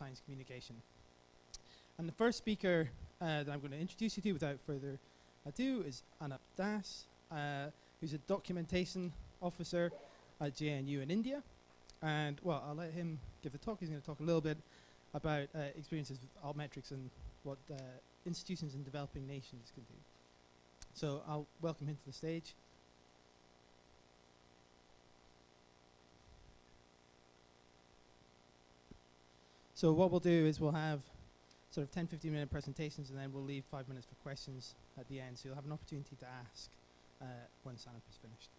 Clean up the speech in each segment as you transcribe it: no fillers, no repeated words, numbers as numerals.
science communication. And the first speaker that I'm going to introduce you to without further ado is Anup Das, who's a documentation officer at JNU in India. And well, I'll let him give the talk. He's going to talk a little bit about experiences with Altmetrics and what institutions in developing nations can do. So I'll welcome him to the stage. So what we'll do is we'll have sort of 10-15 minute presentations, and then we'll leave 5 minutes for questions at the end. So you'll have an opportunity to ask once Anup is finished.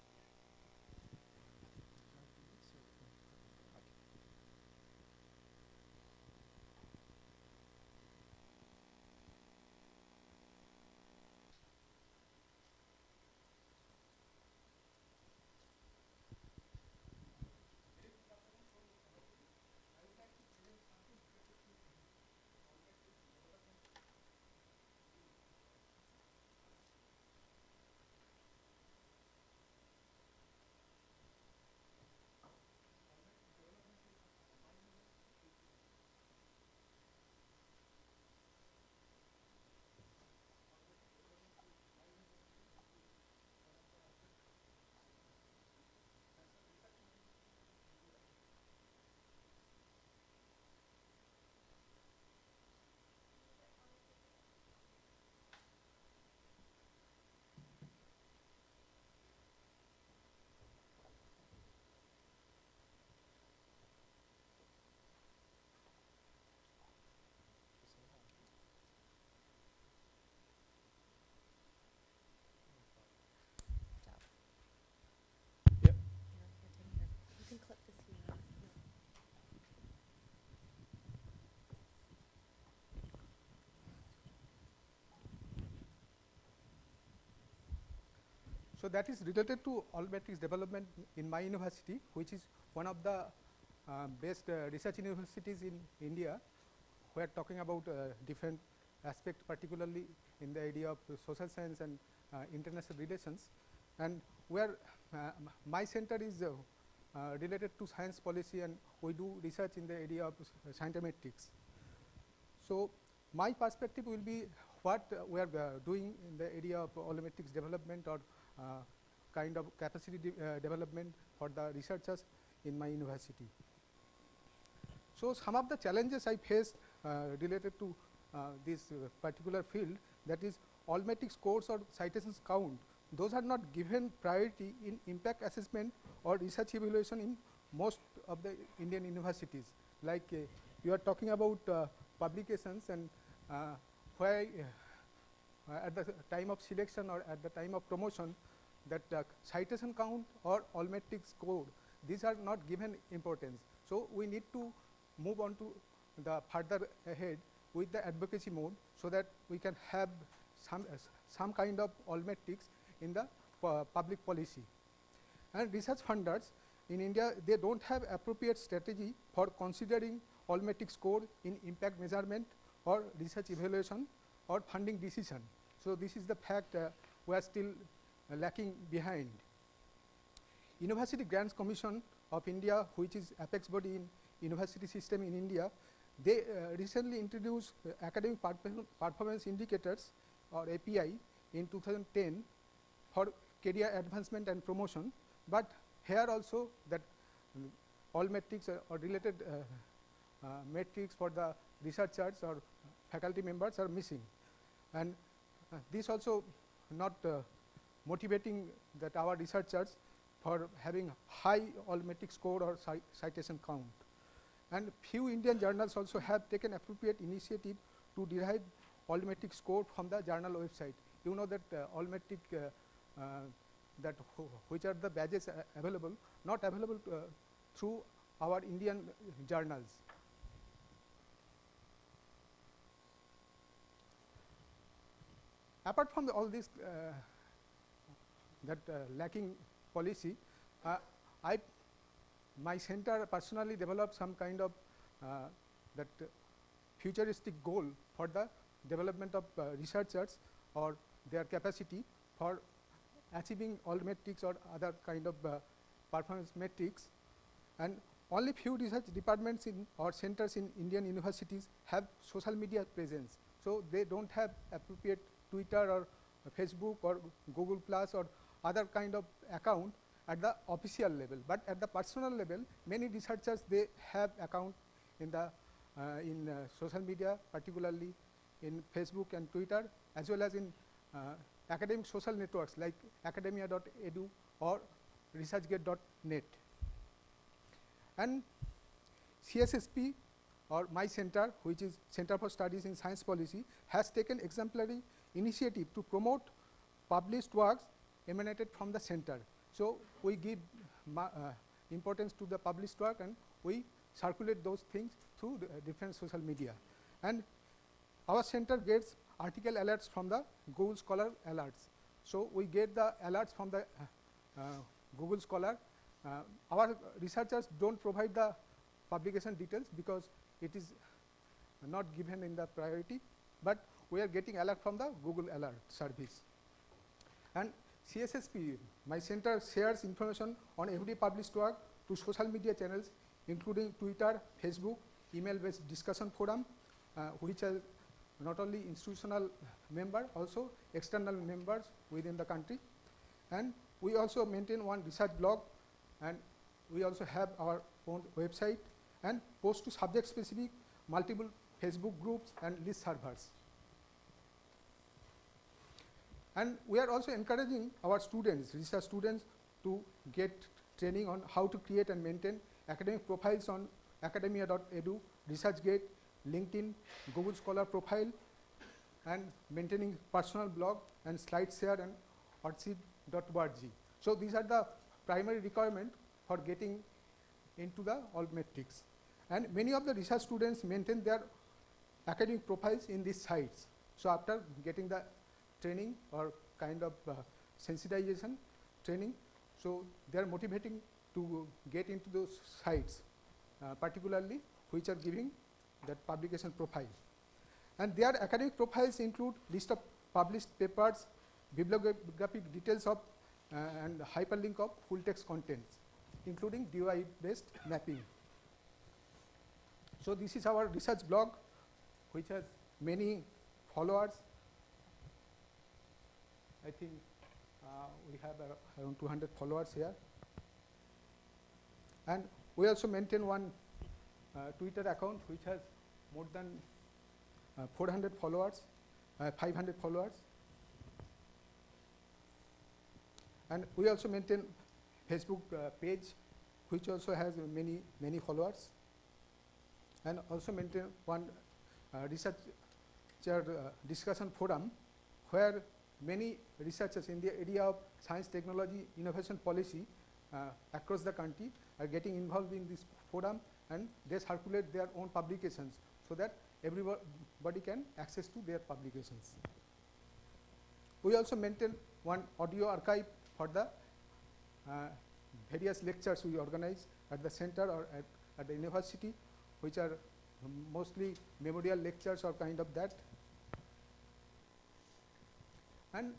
So that is related to Altmetrics development in my university, which is one of the best research universities in India. We are talking about different aspects, particularly in the area of social science and international relations. And where my center is related to science policy, and we do research in the area of scientometrics. So my perspective will be what we are doing in the area of Altmetrics development or kind of capacity development for the researchers in my university. So some of the challenges I faced related to this particular field, that is Altmetrics scores or citations count, those are not given priority in impact assessment or research evaluation in most of the Indian universities. Like you are talking about publications, and where at the time of selection or at the time of promotion, that citation count or Altmetrics score, these are not given importance. So we need to move on to the further ahead with the advocacy mode, so that we can have some kind of Altmetrics in the public policy. And research funders in India, they don't have appropriate strategy for considering Altmetrics score in impact measurement or research evaluation or funding decision. So this is the fact we are still lacking behind. University Grants Commission of India, which is apex body in university system in India, they recently introduced academic performance indicators or API in 2010 for career advancement and promotion, but here also that Altmetrics or related metrics for the researchers or faculty members are missing, and this also not motivating that our researchers for having high Altmetrics score or citation count. And few Indian journals also have taken appropriate initiative to derive Altmetrics score from the journal website. You know that Altmetrics that which are the badges available, not available through our Indian journals. Apart from all this lacking policy, my center personally developed some kind of that futuristic goal for the development of researchers or their capacity for achieving Altmetrics or other kind of performance metrics. And only few research departments in or centers in Indian universities have social media presence. So they don't have appropriate Twitter or Facebook or Google Plus or other kind of account at the official level. But at the personal level, many researchers, they have account in the social media, particularly in Facebook and Twitter, as well as in academic social networks like academia.edu or researchgate.net. And CSSP or my center, which is Center for Studies in Science Policy, has taken exemplary initiative to promote published works emanated from the center. So we give importance to the published work, and we circulate those things through different social media. And our center gets article alerts from the Google Scholar alerts. So we get the alerts from the Google Scholar. Our researchers don't provide the publication details because it is not given in the priority, but we are getting alert from the Google Alert service. And CSSP, my center, shares information on every published work to social media channels, including Twitter, Facebook, email-based discussion forum, which are not only institutional member, also external members within the country. And we also maintain one research blog, and we also have our own website and post to subject-specific multiple Facebook groups and list servers. And we are also encouraging our students, research students, to get training on how to create and maintain academic profiles on academia.edu, ResearchGate, LinkedIn, Google Scholar profile, and maintaining personal blog and SlideShare and Artsy.org. So these are the primary requirement for getting into the Altmetrics. And many of the research students maintain their academic profiles in these sites. So after getting the training or kind of sensitization training, so they are motivating to get into those sites, particularly which are giving that publication profile. And their academic profiles include list of published papers, bibliographic details of and hyperlink of full text contents, including DOI-based mapping. So this is our research blog, which has many followers. I think we have around 200 followers here. And we also maintain one Twitter account which has more than 400 followers, 500 followers. And we also maintain Facebook page, which also has many followers. And also maintain one researcher discussion forum, where many researchers in the area of science, technology, innovation policy across the country are getting involved in this forum, and they circulate their own publications so that everybody can access to their publications. We also maintain one audio archive for the various lectures we organize at the center or at the university, which are mostly memorial lectures or kind of that. And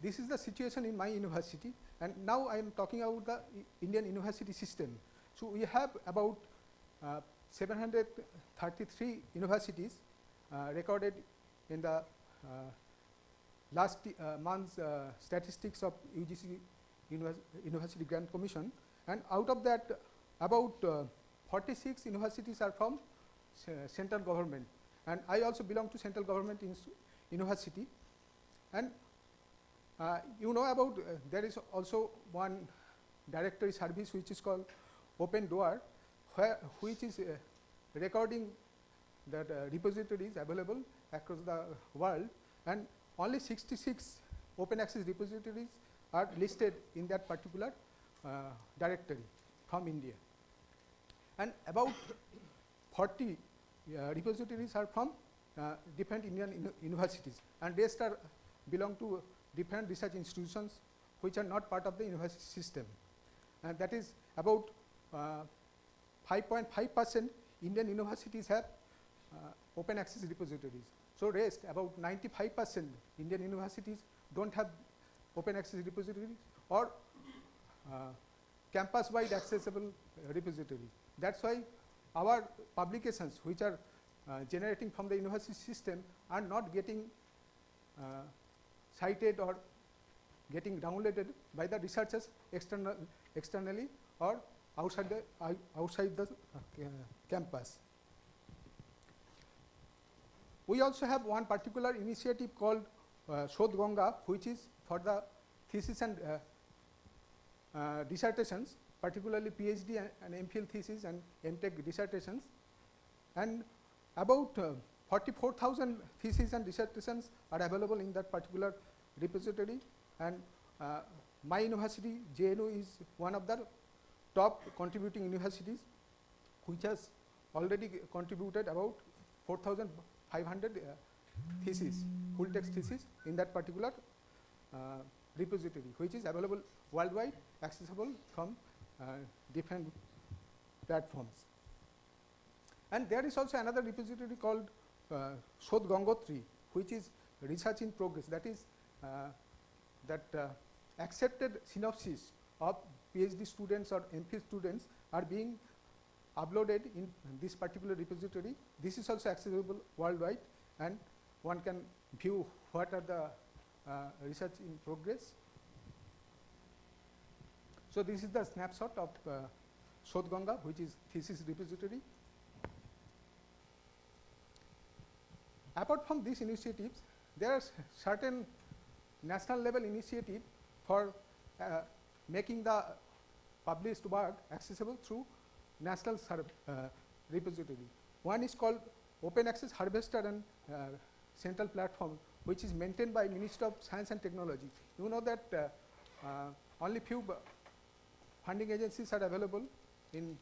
this is the situation in my university. And now I am talking about the Indian university system. So we have about 733 universities recorded in the last month's statistics of UGC University Grant Commission. And out of that, about 46 universities are from central government. And I also belong to central government university. And you know about there is also one directory service which is called Open Door, which is recording that repositories available across the world, and only 66 open access repositories are listed in that particular directory from India. And about 40 repositories are from different Indian universities, and rest are belong to different research institutions which are not part of the university system. And that is about 5.5% Indian universities have open access repositories. So rest, about 95% Indian universities don't have open access repositories or campus-wide accessible repository. That's why our publications which are generating from the university system are not getting cited or getting downloaded by the researchers externally or outside the campus. We also have one particular initiative called Shodh Ganga, which is for the thesis and dissertations, particularly PhD and MPhil thesis and MTech dissertations, and about 44,000 theses and dissertations are available in that particular repository, and my university JNU is one of the top contributing universities which has already contributed about 4,500 theses, full text theses in that particular repository, which is available worldwide, accessible from different platforms. And there is also another repository called Shodh Gangotri, which is research in progress, that is accepted synopsis of PhD students or MPhil students are being uploaded in this particular repository. This is also accessible worldwide, and one can view what are the research in progress. So this is the snapshot of Shodh Ganga, which is thesis repository. Apart from these initiatives, there are certain national level initiatives for making the published work accessible through national repository. One is called Open Access Harvester and Central Platform, which is maintained by Ministry of Science and Technology. You know that only few funding agencies are available in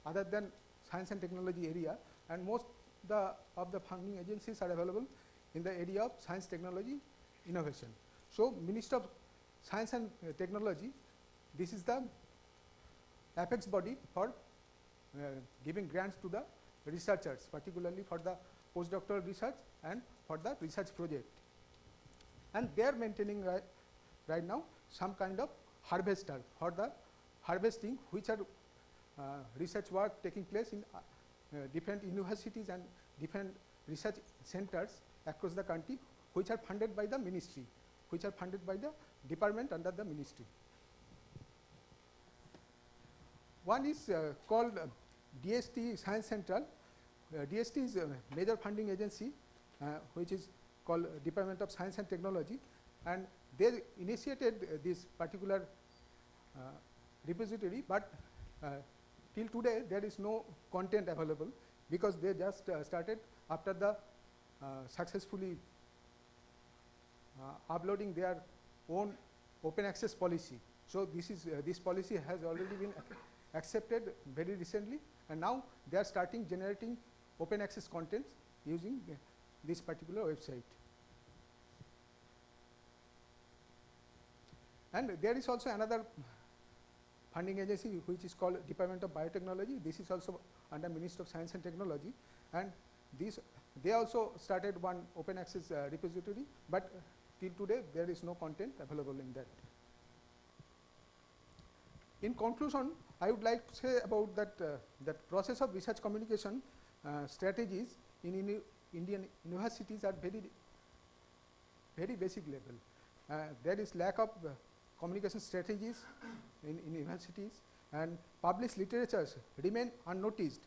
other than science and technology area, and most of the funding agencies are available in the area of science, technology, innovation. So Ministry of Science and Technology, this is the apex body for giving grants to the researchers, particularly for the postdoctoral research and for the research project. And they are maintaining right now some kind of harvester for the harvesting, which are research work taking place in different universities and different research centers across the country, which are funded by the ministry, which are funded by the department under the ministry. One is called DST Science Central. DST is a major funding agency which is called Department of Science and Technology, and they initiated this particular repository, but till today there is no content available, because they just started after the successfully uploading their own open access policy. So this policy has already been accepted very recently, and now they are starting generating open access contents using this particular website. And there is also another funding agency which is called Department of Biotechnology. This is also under Ministry of Science and Technology, and they also started one open access repository, but till today there is no content available in that. In conclusion, I would like to say about that process of research communication strategies in Indian universities are very basic level. There is lack of communication strategies in universities, and published literatures remain unnoticed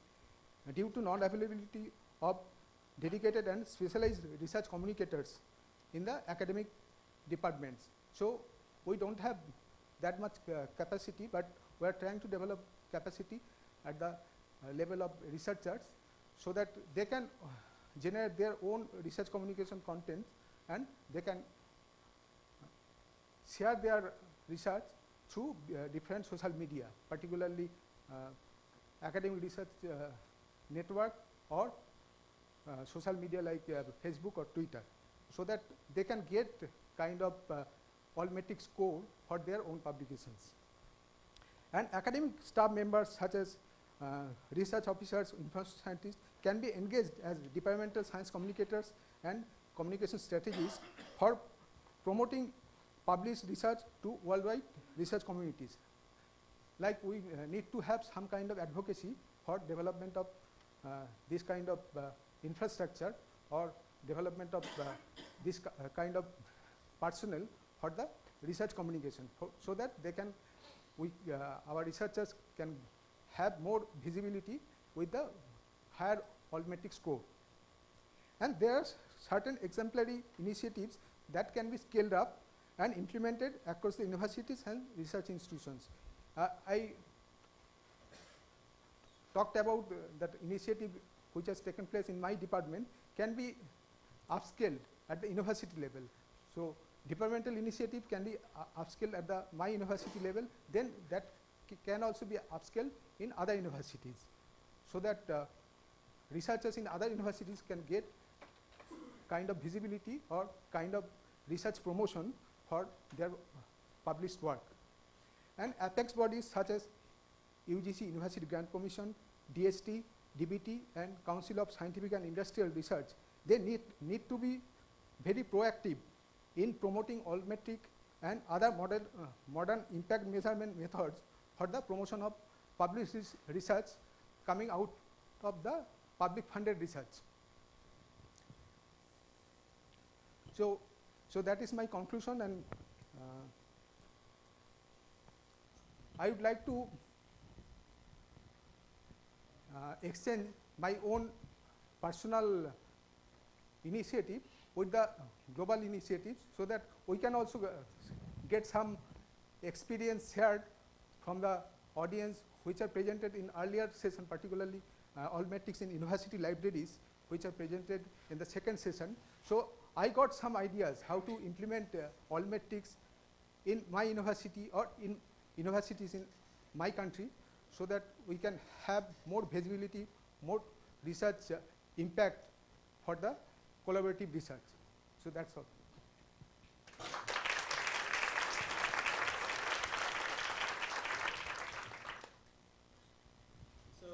due to non-availability of dedicated and specialized research communicators in the academic departments. So we don't have that much capacity, but we are trying to develop capacity at the level of researchers, so that they can generate their own research communication content, and they can share their research through different social media, particularly academic research network or social media like Facebook or Twitter, so that they can get kind of Altmetrics score for their own publications. And academic staff members such as research officers, information scientists can be engaged as departmental science communicators and communication strategists for promoting published research to worldwide research communities. like we need to have some kind of advocacy for development of this kind of infrastructure or development of this kind of personnel for the research communication, so that they can, our researchers can have more visibility with the higher Altmetrics score. And there are certain exemplary initiatives that can be scaled up and implemented across the universities and research institutions. I talked about that initiative which has taken place in my department can be upscaled at the university level. So departmental initiative can be upscaled at the my university level, then that can also be upscaled in other universities, so that researchers in other universities can get kind of visibility or kind of research promotion for their published work. And apex bodies such as UGC, University Grant Commission, DST, DBT, and Council of Scientific and Industrial Research, they need to be very proactive in promoting Altmetric and other modern impact measurement methods for the promotion of published research coming out of the public funded research. So that is my conclusion, and I would like to extend my own personal initiative with the global initiatives, so that we can also get some experience shared from the audience which are presented in earlier session, particularly Altmetrics in university libraries, which are presented in the second session. So I got some ideas how to implement Altmetrics in my university or in universities in my country, so that we can have more visibility, more research impact for the collaborative research. So that's all. So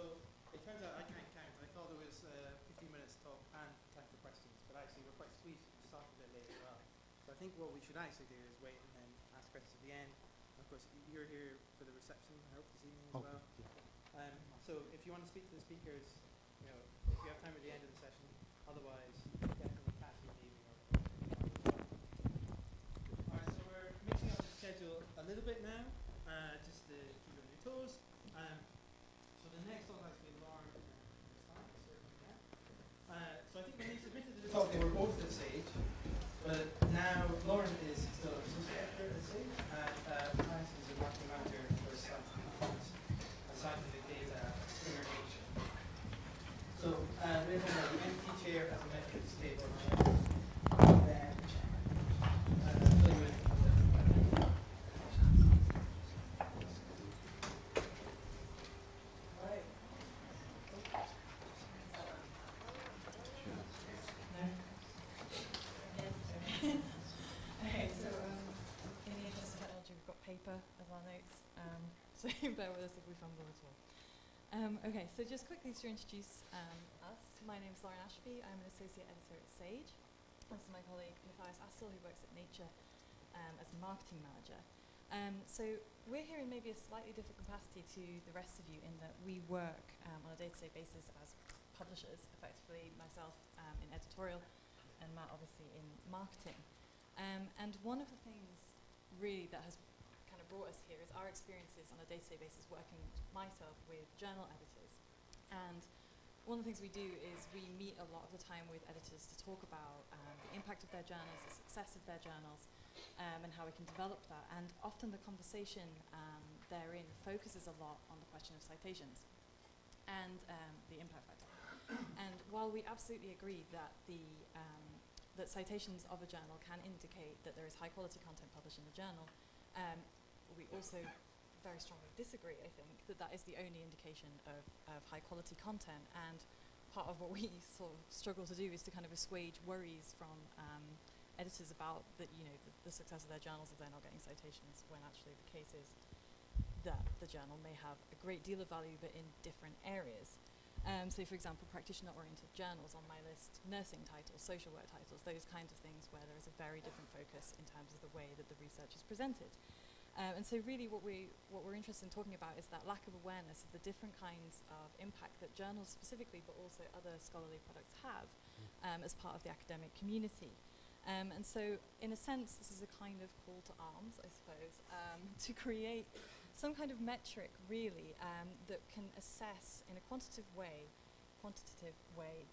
it turns out I can't count. I thought it was 15 minutes talk and time for questions, but actually we're quite squeezed. We started a bit late as well. So I think what we should actually do is wait and then ask questions at the end. And of course, you're here for the reception, I hope, this evening as well. Yeah. So if you want to speak to the speakers, you know, if you have time at the end of the session, otherwise definitely catch you in the evening. All right, so we're mixing up the schedule a little bit now, just to keep you on your toes. So the next talk has been Lauren and so I think when they submitted the talk, they were both at the stage, but now Lauren is still an associate editor at the stage, and Francis is a marketing manager for scientific data segregation. So we have the entity chair as a metrics table, and then paper as our notes, so bear with us if we fumble at all. Okay, so just quickly to introduce us, my name is Lauren Ashby. I'm an associate editor at Sage. This is my colleague Matthias Assel, who works at Nature as a marketing manager. So we're here in maybe a slightly different capacity to the rest of you, in that we work on a day-to-day basis as publishers, effectively myself in editorial and Matt obviously in marketing. And one of the things really that has kind of brought us here is our experiences on a day-to-day basis working myself with journal editors. And one of the things we do is we meet a lot of the time with editors to talk about the impact of their journals, the success of their journals, and how we can develop that. And often the conversation therein focuses a lot on the question of citations and the impact factor. And while we absolutely agree that that citations of a journal can indicate that there is high quality content published in the journal, we also very strongly disagree, I think, that that is the only indication of high quality content. And part of what we sort of struggle to do is to kind of assuage worries from editors about the success of their journals if they're not getting citations, when actually the case is that the journal may have a great deal of value but in different areas. So for example, practitioner-oriented journals on my list, nursing titles, social work titles, those kinds of things where there is a very different focus in terms of the way that the research is presented. And so really what we're interested in talking about is that lack of awareness of the different kinds of impact that journals specifically, but also other scholarly products have as part of the academic community. And so in a sense, this is a kind of call to arms, I suppose, to create some kind of metric really that can assess in a quantitative way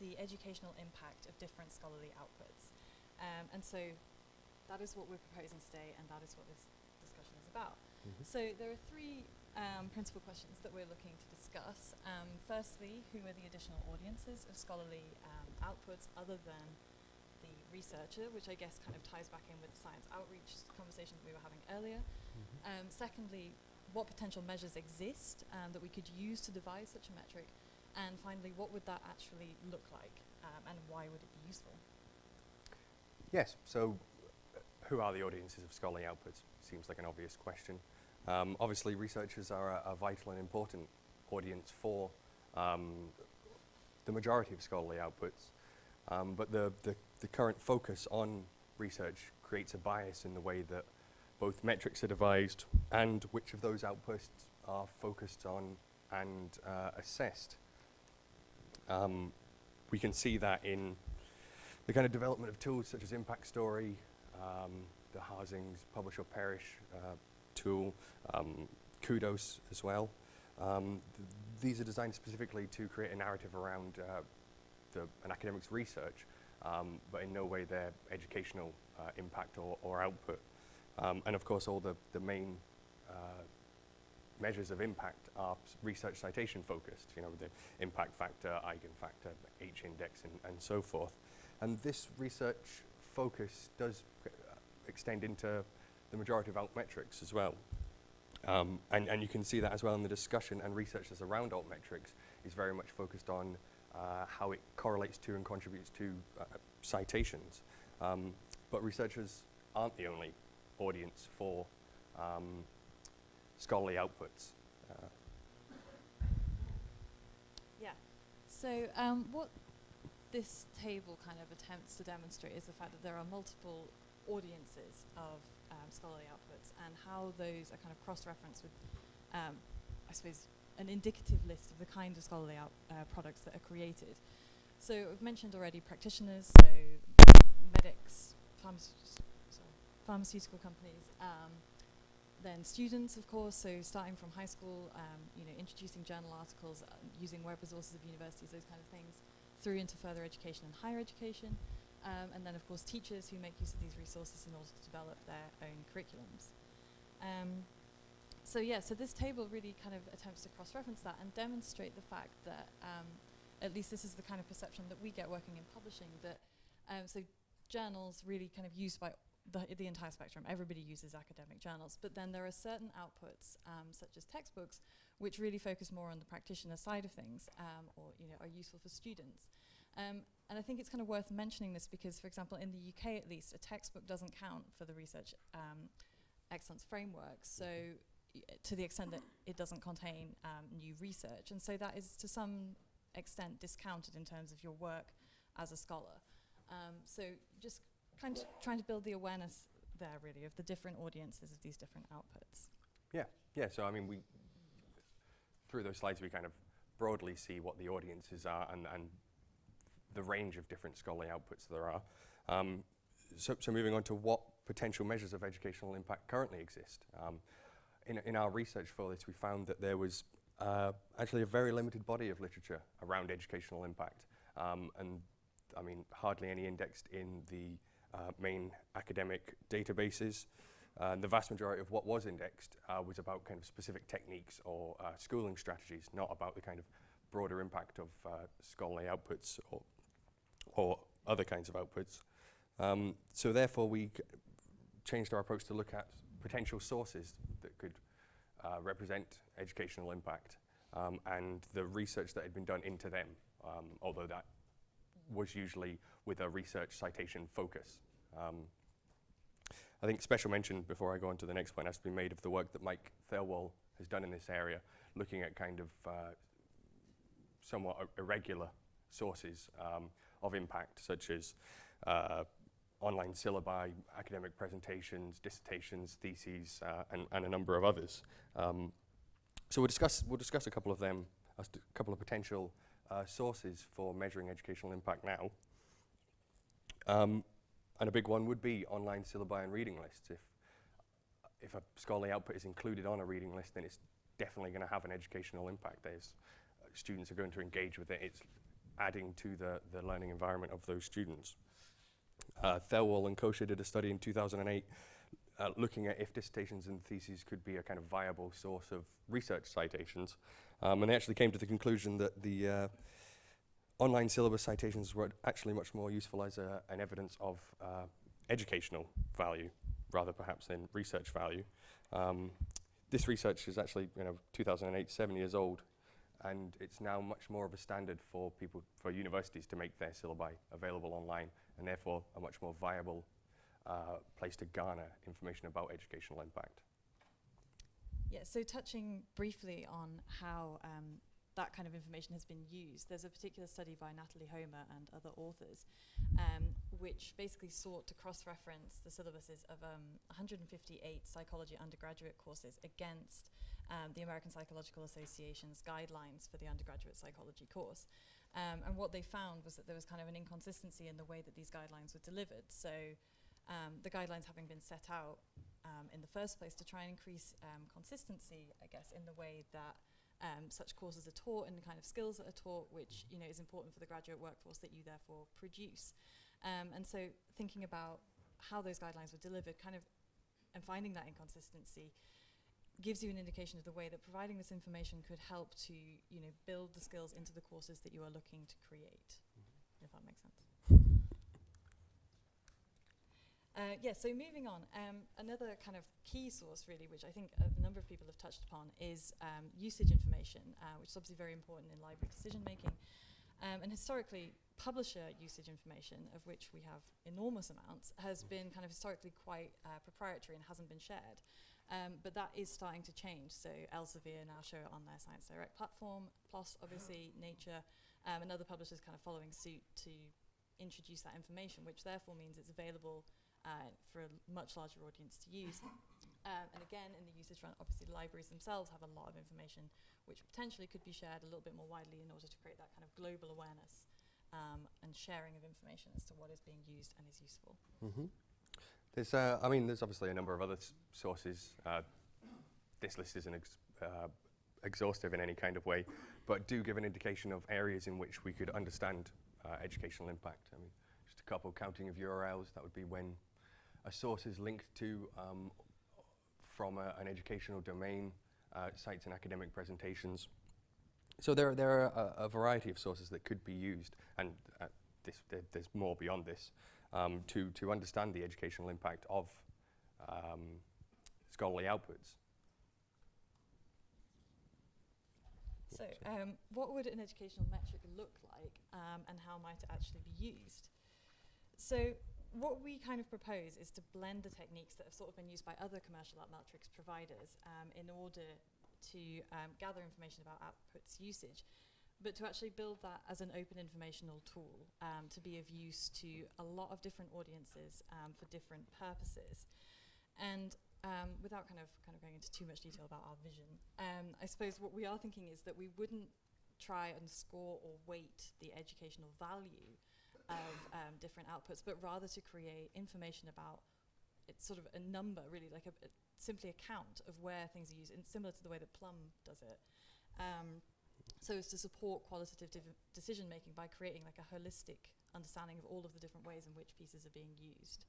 the educational impact of different scholarly outputs. And so that is what we're proposing today, and that is what this discussion is about. So there are three principal questions that we're looking to discuss. Firstly, who are the additional audiences of scholarly outputs other than the researcher, which I guess kind of ties back in with the science outreach conversation that we were having earlier. Secondly, what potential measures exist that we could use to devise such a metric? And finally, what would that actually look like, and why would it be useful? Yes, so who are the audiences of scholarly outputs? Seems like an obvious question. Obviously, researchers are a vital and important audience for the majority of scholarly outputs, but the current focus on research creates a bias in the way that both metrics are devised and which of those outputs are focused on and assessed. We can see that in the kind of development of tools such as Impact Story, the Harsing's Publish or Perish tool, Kudos as well. These are designed specifically to create a narrative around an academic's research, but in no way their educational impact or output. And of course, all the main measures of impact are research citation focused, you know, the impact factor, eigenfactor, H-index, and so forth. And this research focus does extend into the majority of altmetrics as well. And you can see that as well in the discussion, and researchers around altmetrics is very much focused on how it correlates to and contributes to citations. But researchers aren't the only audience for scholarly outputs. Yeah. So what this table kind of attempts to demonstrate is the fact that there are multiple audiences of scholarly outputs, and how those are kind of cross-referenced with, I suppose, an indicative list of the kind of scholarly products that are created. So I've mentioned already practitioners, so medics, pharmaceutical companies, then students, of course, so starting from high school, you know, introducing journal articles, using web resources of universities, those kind of things, through into further education and higher education. And then, of course, teachers who make use of these resources in order to develop their own curriculums. So this table really kind of attempts to cross-reference that and demonstrate the fact that, at least this is the kind of perception that we get working in publishing, that so journals really kind of used by the entire spectrum. Everybody uses academic journals, but then there are certain outputs, such as textbooks, which really focus more on the practitioner side of things, or, you know, are useful for students. And I think it's kind of worth mentioning this because, for example, in the UK at least, a textbook doesn't count for the research excellence framework, so to the extent that it doesn't contain new research. And so that is to some extent discounted in terms of your work as a scholar. So just kind of trying to build the awareness there, really, of the different audiences of these different outputs. Yeah, so I mean, through those slides we kind of broadly see what the audiences are and the range of different scholarly outputs there are. So moving on to what potential measures of educational impact currently exist. In our research for this, we found that there was actually a very limited body of literature around educational impact, and I mean, hardly any indexed in the main academic databases. The vast majority of what was indexed was about kind of specific techniques or schooling strategies, not about the kind of broader impact of scholarly outputs or other kinds of outputs. So therefore we changed our approach to look at potential sources that could represent educational impact, and the research that had been done into them, although that was usually with a research citation focus. I think special mention, before I go on to the next point, has to be made of the work that Mike Thelwall has done in this area, looking at kind of somewhat irregular sources of impact, such as online syllabi, academic presentations, dissertations, theses, and a number of others. So we'll discuss a couple of them, a couple of potential sources for measuring educational impact now. And a big one would be online syllabi and reading lists. If a scholarly output is included on a reading list, then it's definitely going to have an educational impact. Students are going to engage with it. It's adding to the learning environment of those students. Thelwall and Kosher did a study in 2008 looking at if dissertations and theses could be a kind of viable source of research citations. And they actually came to the conclusion that the online syllabus citations were actually much more useful as an evidence of educational value rather perhaps than research value. This research is actually 2008, 7 years old, and it's now much more of a standard for universities to make their syllabi available online, and therefore a much more viable place to garner information about educational impact. Yeah, so touching briefly on how that kind of information has been used, there's a particular study by Natalie Homer and other authors which basically sought to cross-reference the syllabuses of 158 psychology undergraduate courses against the American Psychological Association's guidelines for the undergraduate psychology course. And what they found was that there was kind of an inconsistency in the way that these guidelines were delivered. So the guidelines having been set out in the first place to try and increase consistency, I guess, in the way that such courses are taught and the kind of skills that are taught, which is important for the graduate workforce that you therefore produce. And so thinking about how those guidelines were delivered and finding that inconsistency gives you an indication of the way that providing this information could help to build the skills into the courses that you are looking to create, if that makes sense. So moving on, another kind of key source really, which I think a number of people have touched upon, is usage information, which is obviously very important in library decision making. And historically, publisher usage information, of which we have enormous amounts, has been kind of historically quite proprietary and hasn't been shared. But that is starting to change. So Elsevier now show it on their Science Direct platform, plus obviously Nature and other publishers kind of following suit to introduce that information, which therefore means it's available for a much larger audience to use. And again, in the usage front, obviously the libraries themselves have a lot of information which potentially could be shared a little bit more widely in order to create that kind of global awareness and sharing of information as to what is being used and is useful. Mm-hmm. There's obviously a number of other sources. This list isn't exhaustive in any kind of way, but do give an indication of areas in which we could understand educational impact. I mean, just a couple counting of URLs, that would be when a source is linked to from an educational domain, sites and academic presentations. So there are a variety of sources that could be used, and there's more beyond this, to understand the educational impact of scholarly outputs. So what would an educational metric look like, and how might it actually be used? So what we kind of propose is to blend the techniques that have sort of been used by other commercial Altmetrics providers in order to gather information about outputs usage, but to actually build that as an open informational tool to be of use to a lot of different audiences for different purposes. And without kind of going into too much detail about our vision, I suppose what we are thinking is that we wouldn't try and score or weight the educational value of different outputs, but rather to create information about it's sort of a number, really, like simply a count of where things are used, and similar to the way that Plum does it. So as to support qualitative decision making by creating like a holistic understanding of all of the different ways in which pieces are being used.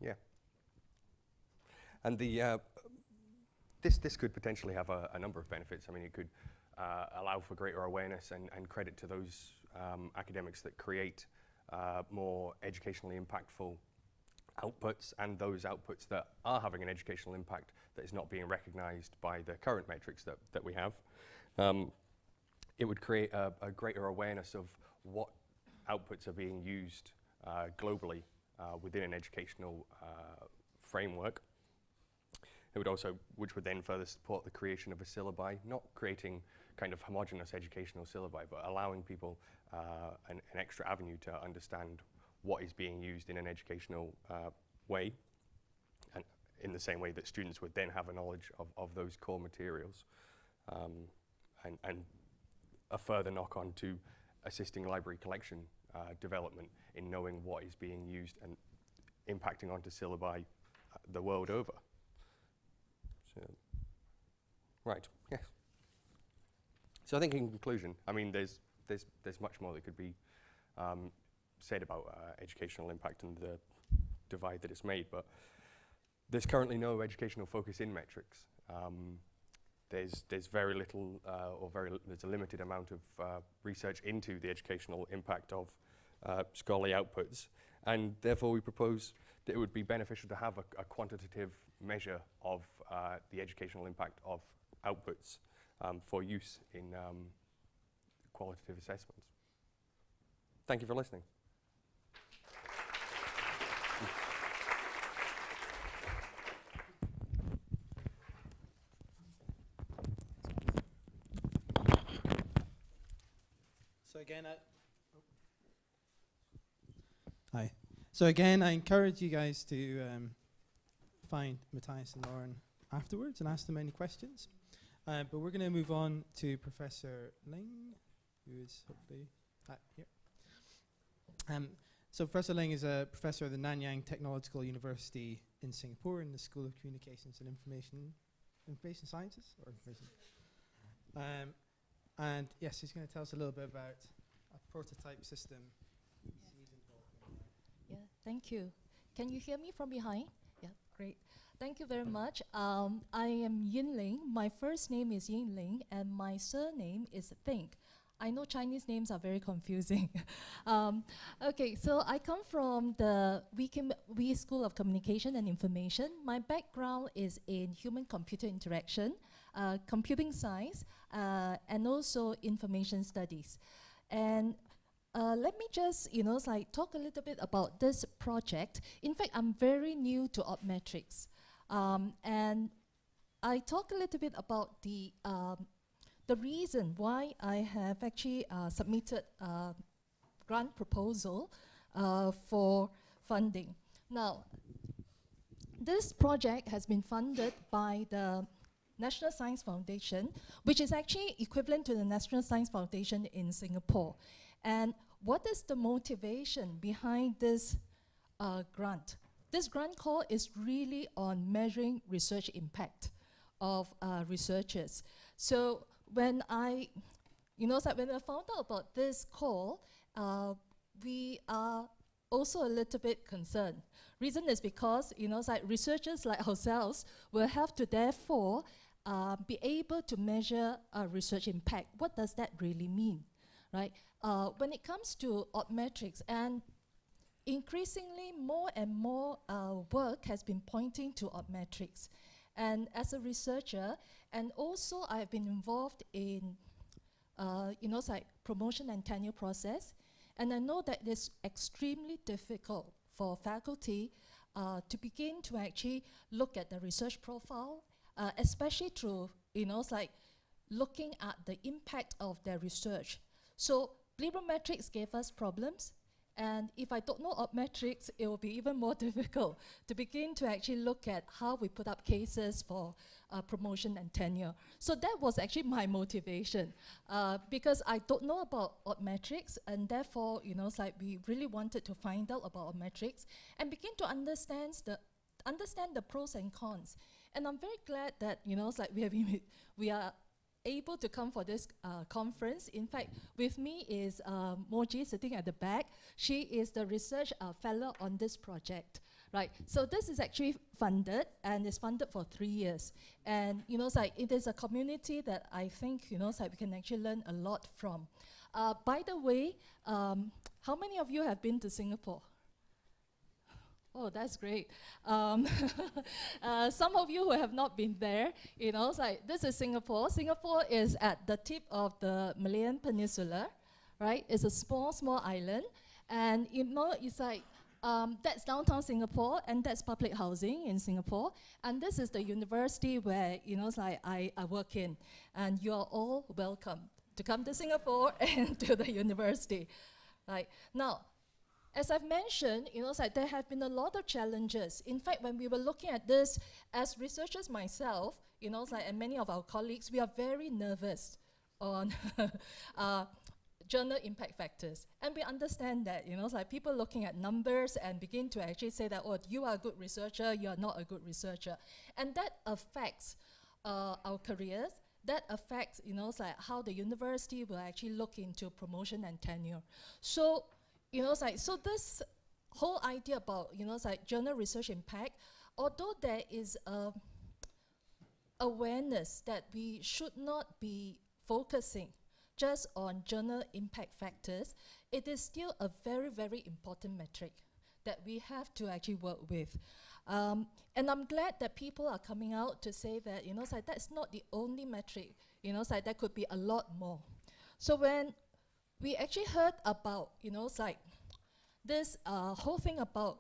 Yeah. And this could potentially have a number of benefits. I mean, it could allow for greater awareness and credit to those academics that create more educationally impactful outputs, and those outputs that are having an educational impact that is not being recognized by the current metrics that we have. It would create a greater awareness of what outputs are being used globally within an educational framework. It would also, which would then further support the creation of a syllabi, not creating kind of homogeneous educational syllabi, but allowing people an extra avenue to understand what is being used in an educational way, and in the same way that students would then have a knowledge of those core materials, and a further knock on to assisting library collection development in knowing what is being used and impacting onto syllabi the world over. So, right, yes. So I think in conclusion, I mean, there's much more that could be said about educational impact and the divide that it's made, but there's currently no educational focus in metrics. There's very little, there's a limited amount of research into the educational impact of scholarly outputs, and therefore we propose that it would be beneficial to have a quantitative measure of the educational impact of outputs for use in qualitative assessments. Thank you for listening. So again, hi. So again, I encourage you guys to find Matthias and Lauren afterwards and ask them any questions. But we're going to move on to Professor Ling, who is hopefully here. So Professor Ling is a professor at the Nanyang Technological University in Singapore in the School of Communications and Information Sciences, or information. And yes, he's going to tell us a little bit about a prototype system. Yeah, thank you. Can you hear me from behind? Yeah, great. Thank you very much. I am Yin Ling. My first name is Yin Ling, and my surname is Think. I know Chinese names are very confusing. Okay, so I come from the Wee School of Communication and Information. My background is in human-computer interaction, computing science, and also information studies. And let me just, talk a little bit about this project. In fact, I'm very new to Altmetrics. And I talk a little bit about the reason why I have actually submitted a grant proposal for funding. Now, this project has been funded by the National Science Foundation, which is actually equivalent to the National Science Foundation in Singapore. And what is the motivation behind this grant? This grant call is really on measuring research impact of researchers. So when I found out about this call, we are also a little bit concerned. Reason is because, researchers like ourselves will have to therefore be able to measure research impact. What does that really mean, right? When it comes to Altmetrics, and increasingly more and more work has been pointing to Altmetrics. And as a researcher, and also I've been involved in, promotion and tenure process, and I know that it's extremely difficult for faculty to begin to actually look at the research profile, especially through, looking at the impact of their research. So Bibliometrics gave us problems, and if I don't know Altmetrics, it will be even more difficult to begin to actually look at how we put up cases for promotion and tenure. So that was actually my motivation, because I don't know about Altmetrics, and therefore, we really wanted to find out about Altmetrics and begin to understand the pros and cons. And I'm very glad that, we are able to come for this conference. In fact, with me is Moji sitting at the back. She is the research fellow on this project, right? So this is actually funded, and it's funded for 3 years. And it is a community that I think we can actually learn a lot from. By the way, how many of you have been to Singapore? Oh, that's great. Some of you who have not been there, this is Singapore. Singapore is at the tip of the Malayan Peninsula, right? It's a small, small island. And, it's that's downtown Singapore, and that's public housing in Singapore. And this is the university where, I work in. And you are all welcome to come to Singapore and to the university, right? Now, as I've mentioned, there have been a lot of challenges. In fact, when we were looking at this, as researchers myself, and many of our colleagues, we are very nervous on journal impact factors. And we understand that, people looking at numbers and begin to actually say that, oh, you are a good researcher, you are not a good researcher. And that affects our careers. That affects, how the university will actually look into promotion and tenure. So, so this whole idea about, journal research impact, although there is awareness that we should not be focusing just on journal impact factors, it is still a very, very important metric that we have to actually work with. And I'm glad that people are coming out to say that, that's not the only metric, there could be a lot more. So when we actually heard about, this whole thing about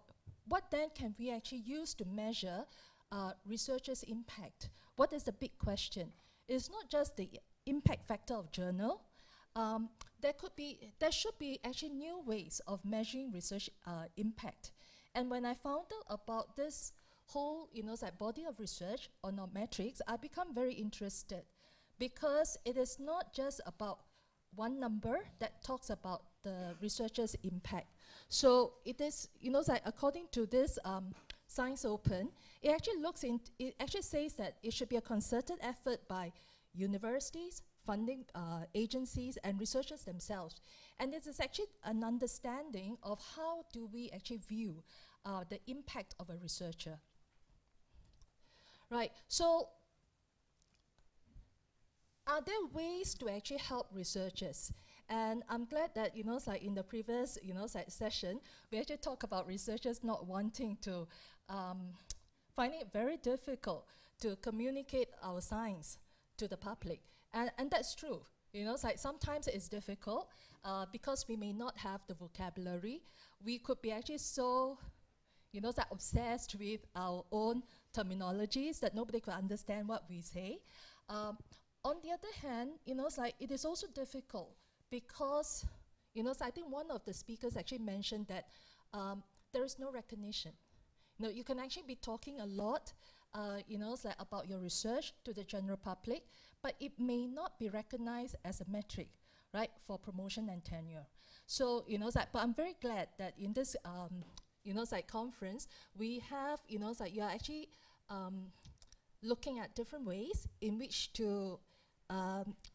what then can we actually use to measure researchers' impact, what is the big question? It's not just the impact factor of journal. There should be actually new ways of measuring research impact. And when I found out about this whole, body of research on Altmetrics, I become very interested because it is not just about one number that talks about the researcher's impact. So it is, according to this Science Open, it actually says that it should be a concerted effort by universities, funding agencies, and researchers themselves. And this is actually an understanding of how do we actually view the impact of a researcher. Right, so are there ways to actually help researchers? And I'm glad that, in the previous, session, we actually talk about researchers not wanting to, finding it very difficult to communicate our science to the public. And that's true. Sometimes it's difficult because we may not have the vocabulary. We could be actually so, obsessed with our own terminologies that nobody could understand what we say. On the other hand, it is also difficult because, I think one of the speakers actually mentioned that there is no recognition. You can actually be talking a lot, about your research to the general public, but it may not be recognized as a metric, right, for promotion and tenure. So, but I'm very glad that in this, conference, we have, you are actually looking at different ways in which to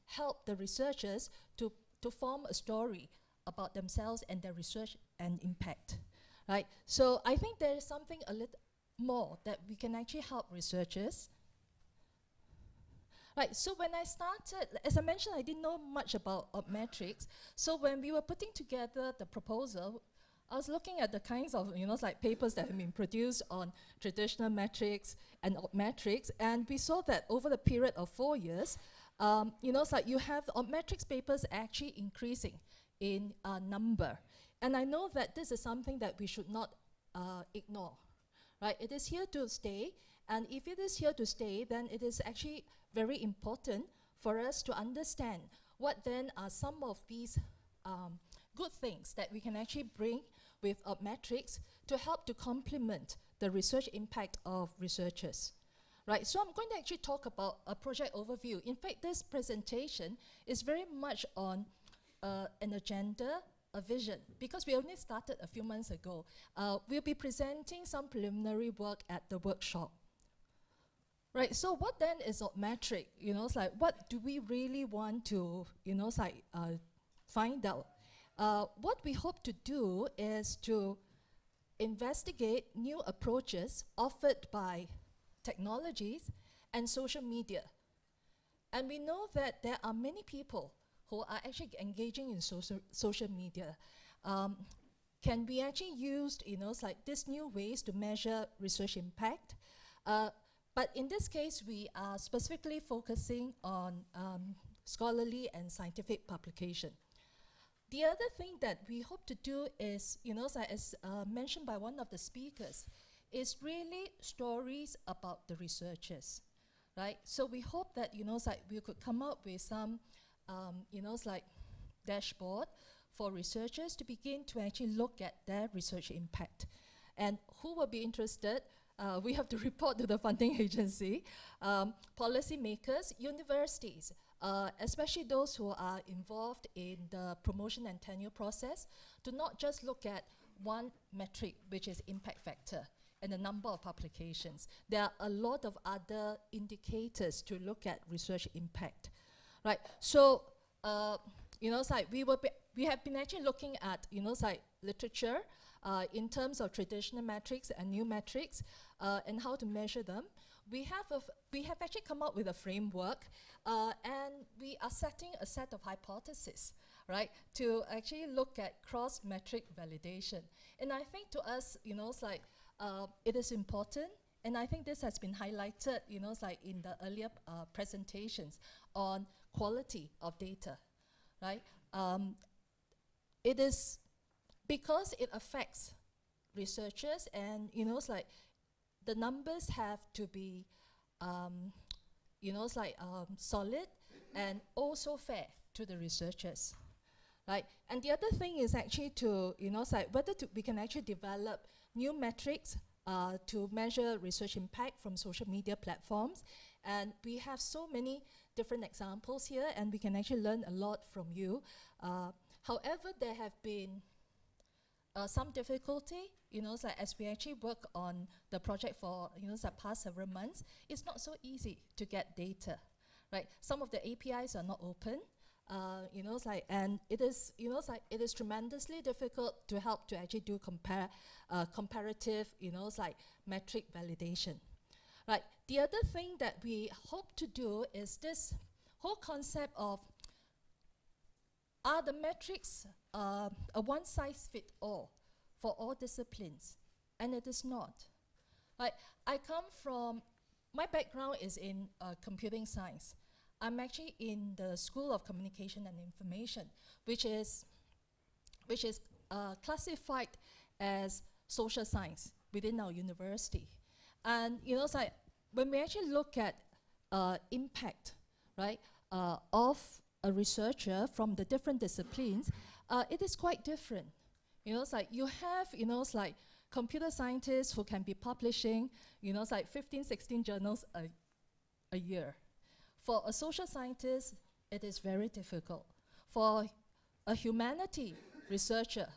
help the researchers to form a story about themselves and their research and impact, right? So I think there is something a little more that we can actually help researchers. Right, so when I started, as I mentioned, I didn't know much about Altmetrics. So when we were putting together the proposal, I was looking at the kinds of, papers that have been produced on traditional metrics and Altmetrics, and we saw that over the period of 4 years, you have Altmetrics papers actually increasing in number. And I know that this is something that we should not ignore, right? It is here to stay, and if it is here to stay, then it is actually very important for us to understand what then are some of these good things that we can actually bring with Altmetrics to help to complement the research impact of researchers. Right, so I'm going to actually talk about a project overview. In fact, this presentation is very much on an agenda, a vision, because we only started a few months ago. We'll be presenting some preliminary work at the workshop. Right, so what then is Altmetric? What do we really want to, find out? What we hope to do is to investigate new approaches offered by technologies and social media. And we know that there are many people who are actually engaging in social media. Can we actually use, these new ways to measure research impact? But in this case, we are specifically focusing on scholarly and scientific publication. The other thing that we hope to do is, as mentioned by one of the speakers, is really stories about the researchers, right? So we hope that, we could come up with some, dashboard for researchers to begin to actually look at their research impact. And who will be interested? We have to report to the funding agency, policymakers, universities, especially those who are involved in the promotion and tenure process, to not just look at one metric, which is impact factor, and the number of publications. There are a lot of other indicators to look at research impact, right? So, it's like we have been actually looking at, it's like literature in terms of traditional metrics and new metrics, and how to measure them. We have actually come up with a framework, and we are setting a set of hypotheses, right, to actually look at cross-metric validation. And I think to us, it's like it is important, and I think this has been highlighted, it's like in the earlier presentations on quality of data, right? It is because it affects researchers, and it's like the numbers have to be, solid and also fair to the researchers, right? And the other thing is actually to, whether we can actually develop new metrics to measure research impact from social media platforms. And we have so many different examples here, and we can actually learn a lot from you. However, there have been some difficulty, as we actually work on the project for, the past several months. It's not so easy to get data, right? Some of the APIs are not open, and it is, it is tremendously difficult to help to actually do comparative, metric validation, right? The other thing that we hope to do is this whole concept of, are the metrics a one-size-fits-all for all disciplines? And it is not. Like, my background is in computing science. I'm actually in the School of Communication and Information, which is classified as social science within our university. And it's like, when we actually look at impact, right, of a researcher from the different disciplines, it is quite different. It's like you have, it's like computer scientists who can be publishing, it's like 15, 16 journals a year. For a social scientist, it is very difficult. For a humanity researcher,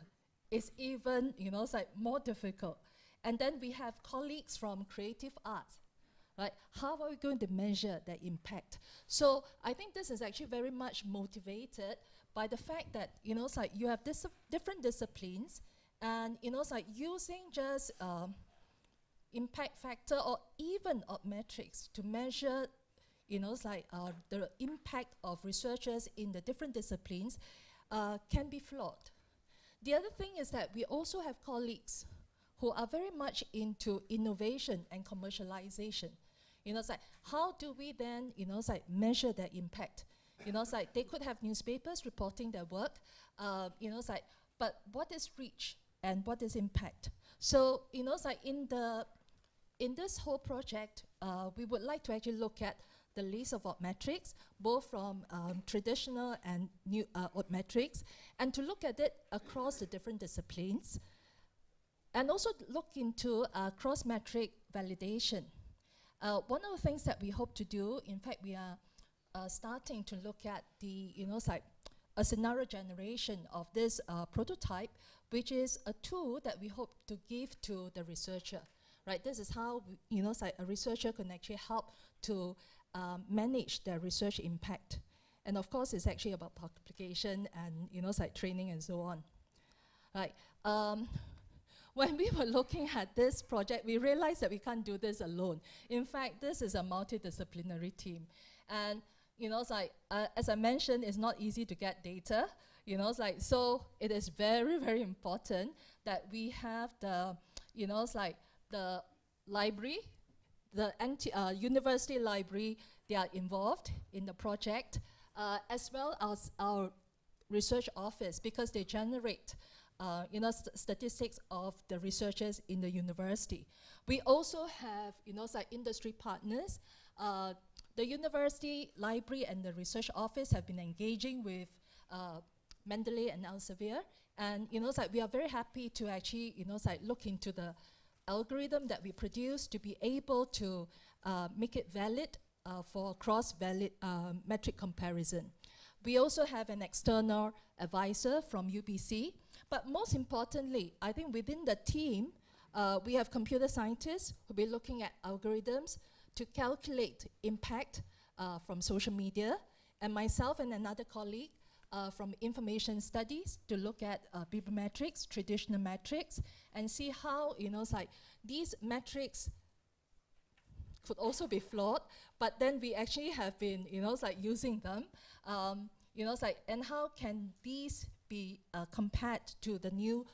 it's even, it's like more difficult. And then we have colleagues from creative arts, right? How are we going to measure their impact? So I think this is actually very much motivated by the fact that, it's like you have different disciplines, and, it's like using just impact factor or even Altmetrics to measure, it's like the impact of researchers in the different disciplines can be flawed. The other thing is that we also have colleagues who are very much into innovation and commercialization. It's like, how do we then, it's like measure their impact? It's like they could have newspapers reporting their work, it's like, but what is reach and what is impact? So, it's like in this whole project, we would like to actually look at the list of Altmetrics, both from traditional and new Altmetrics, and to look at it across the different disciplines, and also look into cross-metric validation. One of the things that we hope to do, in fact, we are starting to look at the, like a scenario generation of this prototype, which is a tool that we hope to give to the researcher, right? This is how, like a researcher can actually help to manage their research impact. And of course, it's actually about publication and, like training and so on, right? When we were looking at this project, we realized that we can't do this alone. In fact, this is a multidisciplinary team. And, it's like, as I mentioned, it's not easy to get data. It's like, so it is very, very important that we have the, it's like the library, the university library, they are involved in the project, as well as our research office, because they generate statistics of the researchers in the university. We also have, like industry partners. The university library and the research office have been engaging with Mendeley and Elsevier. And it's like we are very happy to actually it's like look into the algorithm that we produce to be able to make it valid for cross-valid metric comparison. We also have an external advisor from UBC, but most importantly, I think within the team, we have computer scientists who will be looking at algorithms to calculate impact from social media, and myself and another colleague from information studies to look at bibliometrics, traditional metrics, and see how it's like these metrics could also be flawed, but then we actually have been it's like using them, it's like, and how can these be compared to the new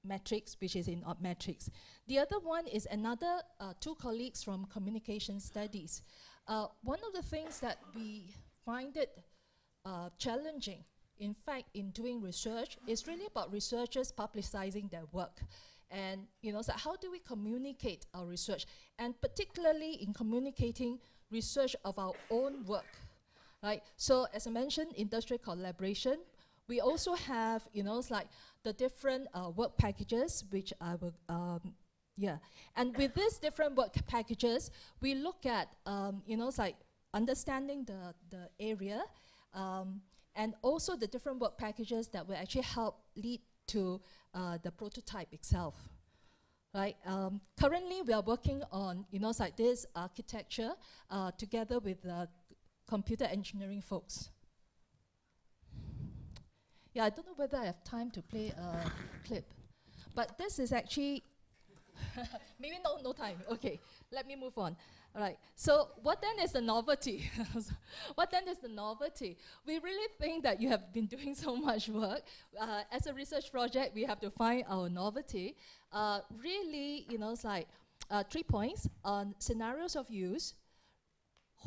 metrics, which is in Altmetrics. The other one is another two colleagues from communication studies. One of the things that we find it challenging, in fact, in doing research, is really about researchers publicizing their work. And so how do we communicate our research? And particularly in communicating research of our own work, right? So as I mentioned, industrial collaboration. We also have, it's like the different work packages, which I will, And with these different work packages, we look at, it's like understanding the area, and also the different work packages that will actually help lead to the prototype itself, right? Currently, we are working on, it's like this architecture together with the computer engineering folks. Yeah, I don't know whether I have time to play a clip, but this is actually, maybe no time. Okay, let me move on. All right, so what then is the novelty? What then is the novelty? We really think that you have been doing so much work. As a research project, we have to find our novelty. Really, it's like 3 points on scenarios of use.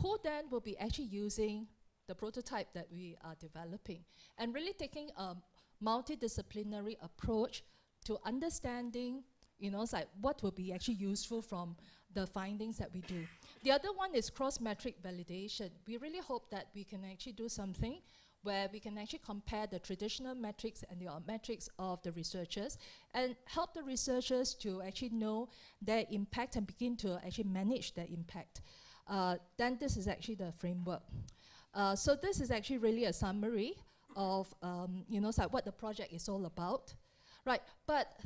Who then will be actually using the prototype that we are developing, and really taking a multidisciplinary approach to understanding, it's like what will be actually useful from the findings that we do. The other one is cross-metric validation. We really hope that we can actually do something where we can actually compare the traditional metrics and the metrics of the researchers and help the researchers to actually know their impact and begin to actually manage their impact. Then this is actually the framework. So this is actually really a summary of what the project is all about, right? But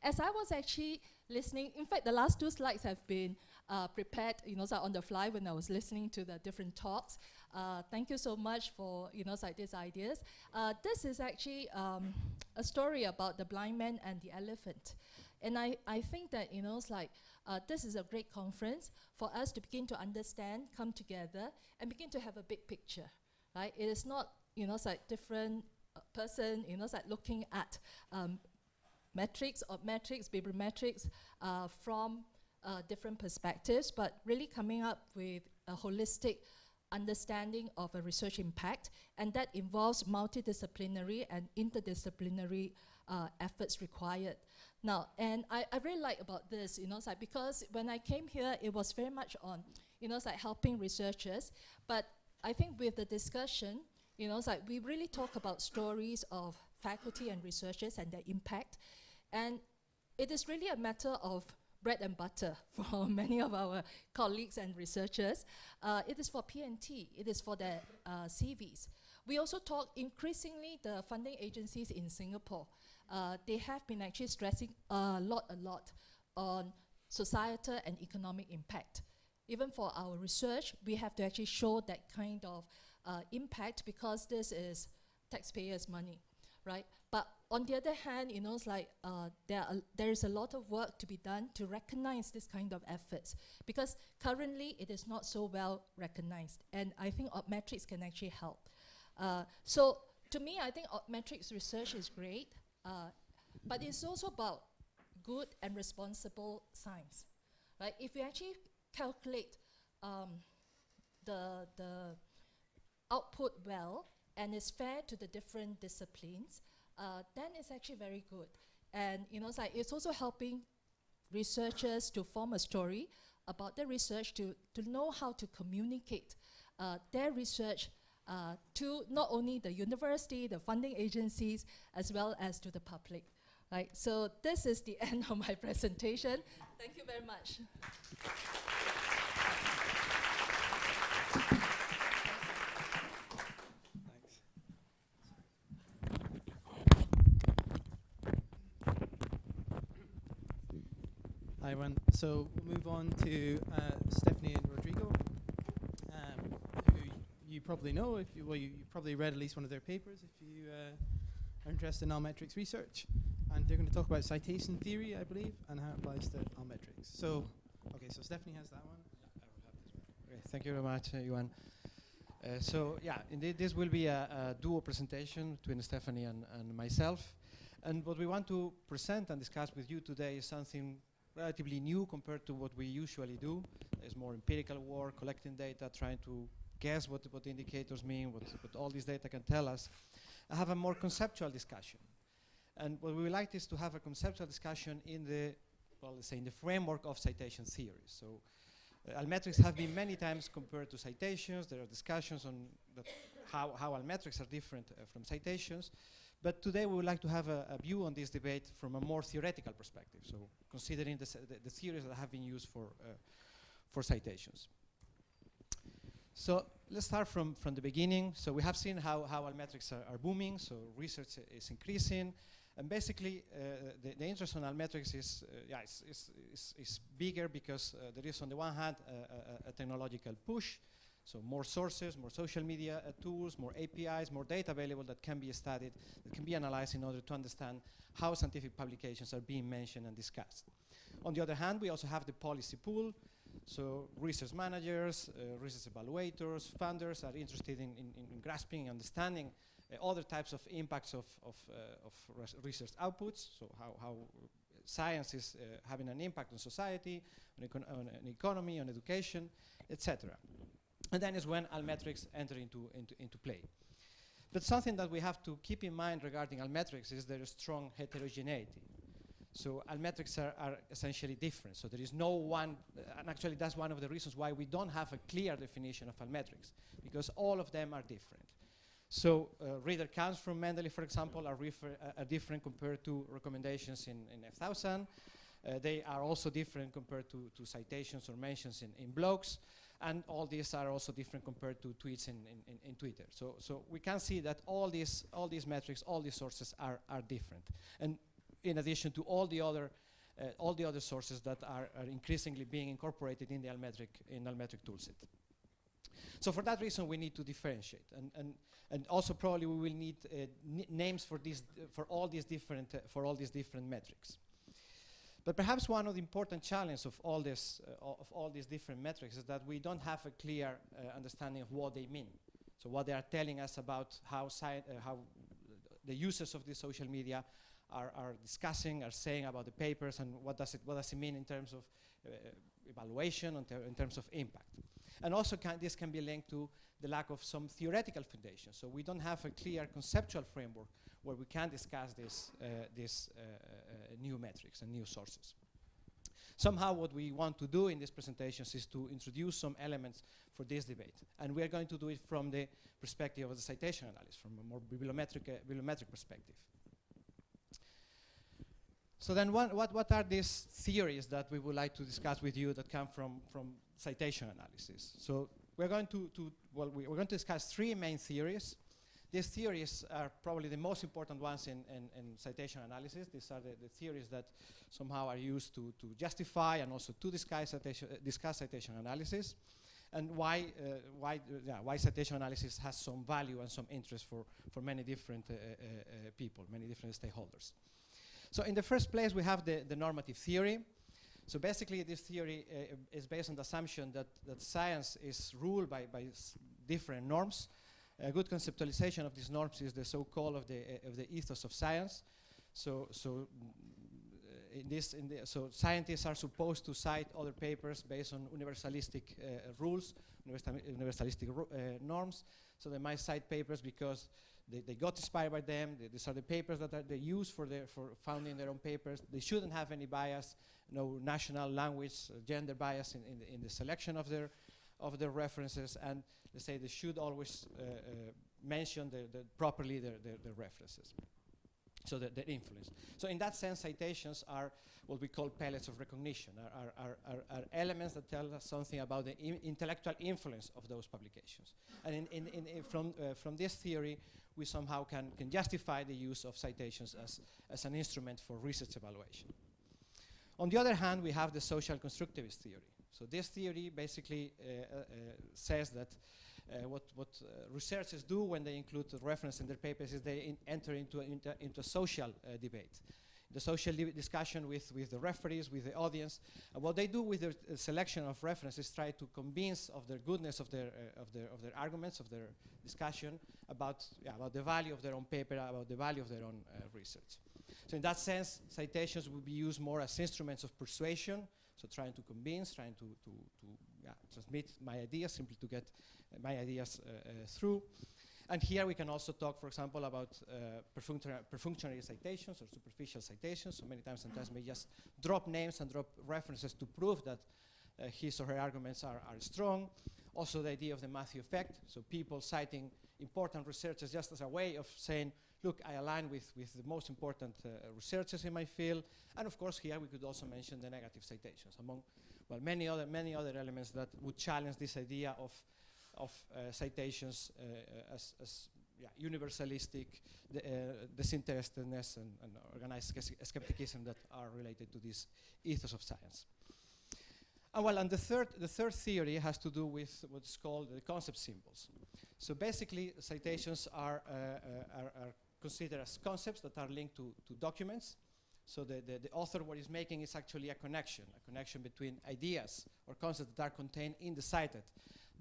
as I was actually listening, in fact, the last 2 slides have been prepared, on the fly when I was listening to the different talks. Thank you so much for, these ideas. This is actually a story about the blind man and the elephant. And I think that, this is a great conference for us to begin to understand, come together, and begin to have a big picture, right? It is not, different person, looking at metrics or metrics, bibliometrics from different perspectives, but really coming up with a holistic understanding of a research impact, and that involves multidisciplinary and interdisciplinary efforts required. Now, and I really like about this, because when I came here, it was very much on, helping researchers, but I think with the discussion, we really talk about stories of faculty and researchers and their impact, and it is really a matter of bread and butter for many of our colleagues and researchers. It is for P&T, it is for their CVs. We also talk increasingly the funding agencies in Singapore. They have been actually stressing a lot on societal and economic impact. Even for our research, we have to actually show that kind of impact because this is taxpayers' money, right? But on the other hand, there is a lot of work to be done to recognize this kind of efforts, because currently it is not so well recognized, and I think Altmetrics can actually help. So to me, I think Altmetrics research is great, but it's also about good and responsible science, right? If you actually calculate the output well and is fair to the different disciplines, then it's actually very good. And it's also helping researchers to form a story about their research, to know how to communicate their research to not only the university, the funding agencies, as well as to the public. Right, so this is the end of my presentation. Thank you very much. Hi, everyone. So we'll move on to Stephanie and Rodrigo, who you probably know. If you, well, you probably read at least one of their papers if you are interested in Altmetrics research. And they're going to talk about citation theory, I believe, and how it applies to Altmetrics. So, okay, so Stephanie has that one. I will have this one. Okay, thank you very much, Yuan. So, yeah, indeed, this will be a duo presentation between Stephanie and myself. And what we want to present and discuss with you today is something relatively new compared to what we usually do. There's more empirical work, collecting data, trying to guess what the indicators mean, what all this data can tell us. I have a more conceptual discussion. And what we would like is to have a conceptual discussion in the, well, let's say, in the framework of citation theory. So, Altmetrics have been many times compared to citations. There are discussions on how Altmetrics are different from citations. But today we would like to have a view on this debate from a more theoretical perspective. So, considering the theories that have been used for citations. So let's start from the beginning. So we have seen how Altmetrics are booming. So research is increasing. And basically, the interest on Altmetrics is bigger because there is, on the one hand, a technological push. So more sources, more social media tools, more APIs, more data available that can be studied, that can be analyzed in order to understand how scientific publications are being mentioned and discussed. On the other hand, we also have the policy pool. So research managers, research evaluators, funders are interested in grasping and understanding other types of impacts of research outputs. So how science is having an impact on society, on an economy, on education, etc. And then is when Altmetrics enter into play. But something that we have to keep in mind regarding Altmetrics is their strong heterogeneity. So Altmetrics are essentially different. So there is no one, and actually that's one of the reasons why we don't have a clear definition of Altmetrics, because all of them are different. So reader counts from Mendeley, for example, are different compared to recommendations in F1000. They are also different compared to citations or mentions in blogs. And all these are also different compared to tweets in Twitter. So we can see that all these metrics, all these sources are different. And in addition to all the other sources that are increasingly being incorporated in the Altmetric toolset. So for that reason, we need to differentiate, and also probably we will need names for these for all these different metrics. But perhaps one of the important challenges of all these different metrics is that we don't have a clear understanding of what they mean. So what they are telling us about how the users of the social media are discussing, are saying about the papers, and what does it mean in terms of evaluation, in terms of impact. And also this can be linked to the lack of some theoretical foundation. So we don't have a clear conceptual framework where we can discuss these new metrics and new sources. Somehow what we want to do in these presentations is to introduce some elements for this debate. And we are going to do it from the perspective of the citation analysis, from a more bibliometric perspective. So then what are these theories that we would like to discuss with you that come from citation analysis? So we're going we're going to discuss three main theories. These theories are probably the most important ones in citation analysis. These are the theories that somehow are used to justify and also to discuss citation analysis, and why citation analysis has some value and some interest for many different people, many different stakeholders. So in the first place, we have the normative theory. So basically, this theory is based on the assumption that science is ruled by different norms. A good conceptualization of these norms is the so-called of the ethos of science. So scientists are supposed to cite other papers based on universalistic rules, universalistic norms. So they might cite papers because they got inspired by them. These are the papers that they use for founding their own papers. They shouldn't have any bias, no national, language, gender bias in the selection of their references. And let's say they should always mention properly their references. So the influence. So in that sense, citations are what we call pellets of recognition, are elements that tell us something about the intellectual influence of those publications. And from this theory, we somehow can justify the use of citations as an instrument for research evaluation. On the other hand, we have the social constructivist theory. So this theory basically says that what researchers do when they include a reference in their papers is they enter into a social debate, the social discussion with the referees, with the audience. And what they do with their selection of references is try to convince of the goodness of their arguments, of their discussion about the value of their own paper, about the value of their own research. So in that sense, citations will be used more as instruments of persuasion, so trying to convince, trying to transmit my ideas, simply to get my ideas through. And here we can also talk, for example, about perfunctory citations or superficial citations. So many times, sometimes may just drop names and drop references to prove that his or her arguments are strong. Also the idea of the Matthew effect, so people citing important researchers just as a way of saying, look, I align with the most important researchers in my field. And of course, here we could also mention the negative citations, among many other elements that would challenge this idea of citations as universalistic, disinterestedness, and organized skepticism that are related to this ethos of science. And the third theory has to do with what's called the concept symbols. So basically, citations are considered as concepts that are linked to documents. So the author, what he's making is actually a connection between ideas or concepts that are contained in the cited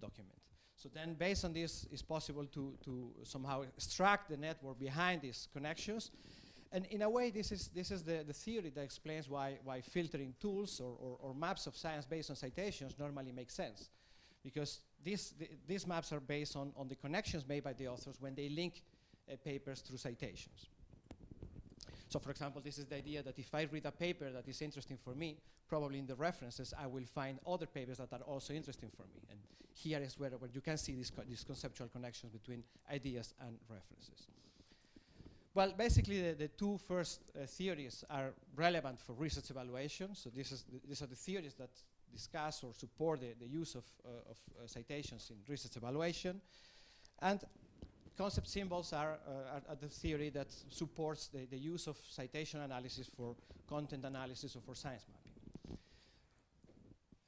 document. So then, based on this, it's possible to somehow extract the network behind these connections. And in a way, this is the theory that explains why filtering tools or maps of science based on citations normally make sense. Because these maps are based on the connections made by the authors when they link papers through citations. So for example, this is the idea that if I read a paper that is interesting for me, probably in the references I will find other papers that are also interesting for me. And here is where you can see these conceptual connections between ideas and references. Well, basically the two first theories are relevant for research evaluation. So these are the theories that discuss or support the use of citations in research evaluation. And concept symbols are the theory that supports the use of citation analysis for content analysis or for science mapping.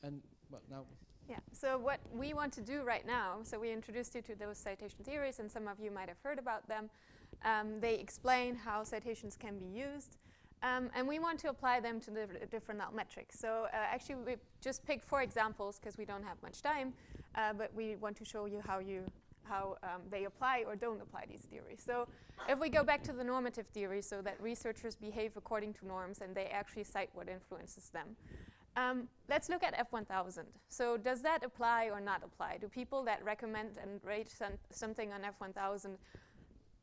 And well, now. Yeah, so what we want to do right now, so we introduced you to those citation theories, and some of you might have heard about them. They explain how citations can be used, and we want to apply them to the different altmetrics. So actually, we just picked 4 examples because we don't have much time, but we want to show you how they apply or don't apply these theories. So if we go back to the normative theory, so that researchers behave according to norms and they actually cite what influences them. Let's look at F1000. So does that apply or not apply? Do people that recommend and rate something on F1000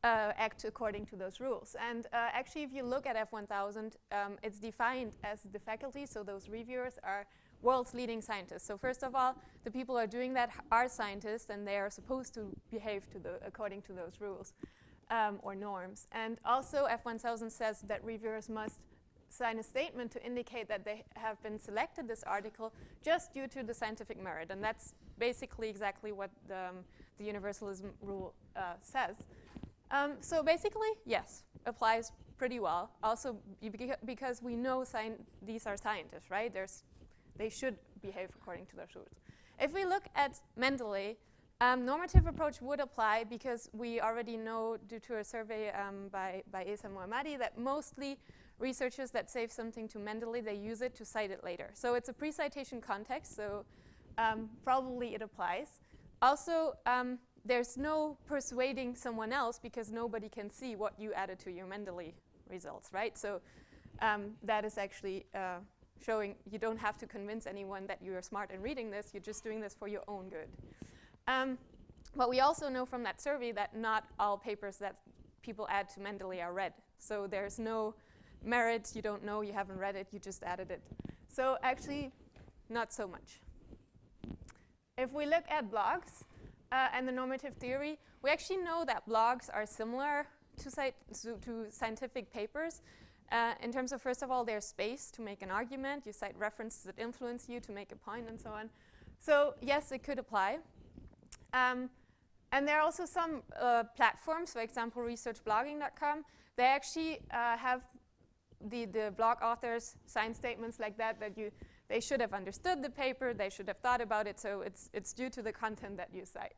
act according to those rules? And actually, if you look at F1000, it's defined as the faculty, so those reviewers are world's leading scientists. So first of all, the people who are doing that are scientists, and they are supposed to behave according to those rules or norms. And also, F1000 says that reviewers must sign a statement to indicate that they have been selected this article just due to the scientific merit. And that's basically exactly what the universalism rule says. So basically, yes, applies pretty well. Also, because we know these are scientists, right? They should behave according to those rules. If we look at Mendeley, normative approach would apply because we already know, due to a survey by Esa Mohammadi, that mostly researchers that save something to Mendeley, they use it to cite it later. So it's a pre-citation context, so probably it applies. Also, there's no persuading someone else because nobody can see what you added to your Mendeley results, right? So that is actually showing you don't have to convince anyone that you are smart in reading this, you're just doing this for your own good. But we also know from that survey that not all papers that people add to Mendeley are read. So there's no merit, you don't know, you haven't read it, you just added it. So actually, not so much. If we look at blogs, and the normative theory, we actually know that blogs are similar to scientific papers in terms of, first of all, there's space to make an argument. You cite references that influence you to make a point and so on. So yes, it could apply. And there are also some platforms, for example, researchblogging.com. They actually have the blog authors sign statements like that they should have understood the paper, they should have thought about it, so it's due to the content that you cite.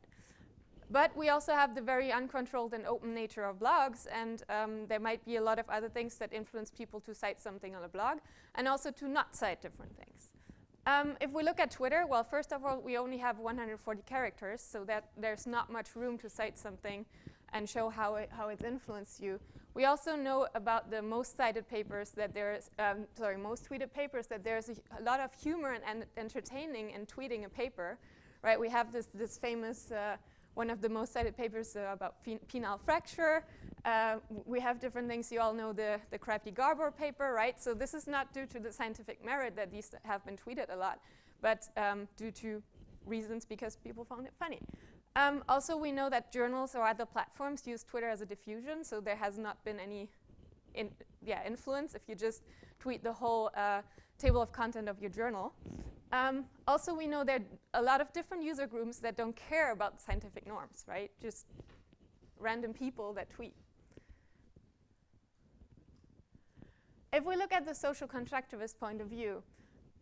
But we also have the very uncontrolled and open nature of blogs, and there might be a lot of other things that influence people to cite something on a blog, and also to not cite different things. If we look at Twitter, well, first of all, we only have 140 characters, so that there's not much room to cite something and show how it's influenced you. We also know about the most cited papers that there's, most tweeted papers, that there's a lot of humor and entertaining in tweeting a paper, right? We have this famous, one of the most cited papers about penile fracture. We have different things. You all know the crappy Garber paper, right? So this is not due to the scientific merit that these have been tweeted a lot, but due to reasons because people found it funny. Also, we know that journals or other platforms use Twitter as a diffusion, so there has not been any influence if you just tweet the whole table of content of your journal. Also, we know there are a lot of different user groups that don't care about scientific norms, right? Just random people that tweet. If we look at the social constructivist point of view,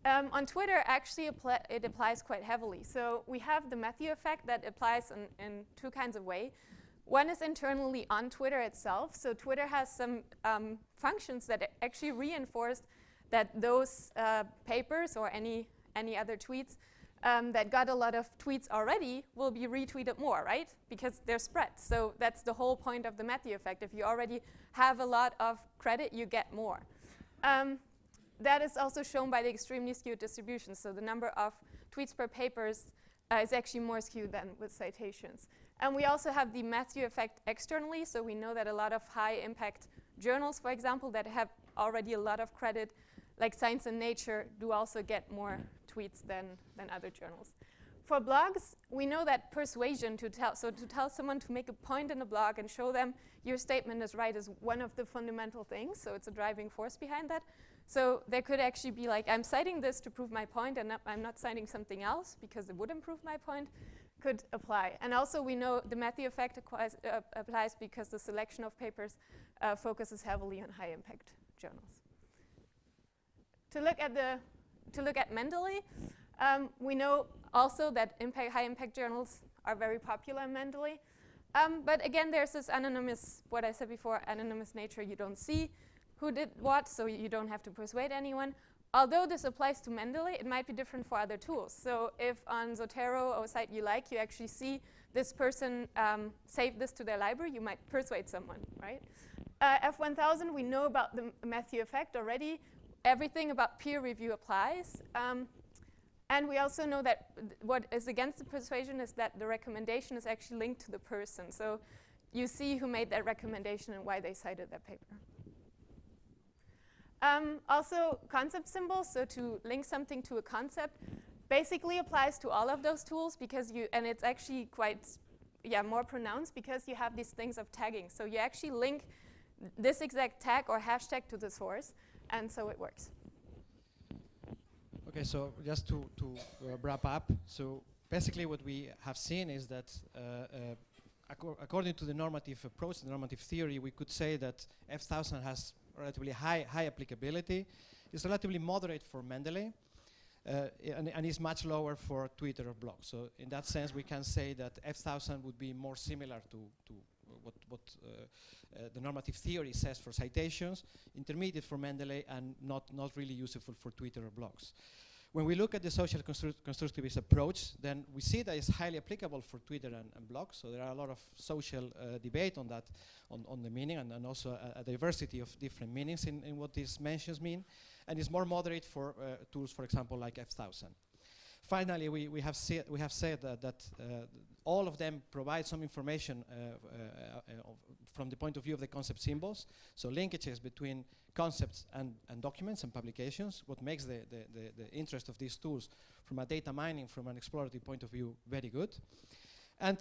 on Twitter, actually, it applies quite heavily. So we have the Matthew effect that applies in two kinds of ways. One is internally on Twitter itself. So Twitter has some functions that actually reinforce that those papers or any other tweets that got a lot of tweets already will be retweeted more, right? Because they're spread. So that's the whole point of the Matthew effect. If you already have a lot of credit, you get more. That is also shown by the extremely skewed distribution. So the number of tweets per papers is actually more skewed than with citations. And we also have the Matthew effect externally. So we know that a lot of high impact journals, for example, that have already a lot of credit, like Science and Nature, do also get more tweets than other journals. For blogs, we know that persuasion, to tell someone to make a point in a blog and show them your statement is right, is one of the fundamental things. So it's a driving force behind that. So there could actually be like, I'm citing this to prove my point, and I'm not citing something else because it would improve my point, could apply. And also we know the Matthew effect applies because the selection of papers focuses heavily on high impact journals. To look at Mendeley, we know also that high impact journals are very popular in Mendeley. But again, there's this anonymous, what I said before, anonymous nature. You don't see who did what, so you don't have to persuade anyone. Although this applies to Mendeley, it might be different for other tools. So if on Zotero or a site you like, you actually see this person save this to their library, you might persuade someone, right? F1000, we know about the Matthew effect already. Everything about peer review applies. And we also know that what is against the persuasion is that the recommendation is actually linked to the person. So you see who made that recommendation and why they cited that paper. Also, concept symbols, so to link something to a concept, basically applies to all of those tools because and it's actually quite, more pronounced because you have these things of tagging. So you actually link this exact tag or hashtag to the source, and so it works. Okay, so just to wrap up, so basically what we have seen is that according to the normative approach, the normative theory, we could say that F1000 has relatively high applicability. It's relatively moderate for Mendeley, and is much lower for Twitter or blog. So in that sense, we can say that F1000 would be more similar to what the normative theory says for citations, intermediate for Mendeley, and not really useful for Twitter or blogs. When we look at the social constructivist approach, then we see that it's highly applicable for Twitter and blogs. So there are a lot of social debate on that, on the meaning, and also a diversity of different meanings in what these mentions mean. And it's more moderate for tools, for example, like F1000. Finally, we have said that all of them provide some information from the point of view of the concept symbols, so linkages between concepts and documents and publications, what makes the interest of these tools from a data mining, from an explorative point of view, very good. And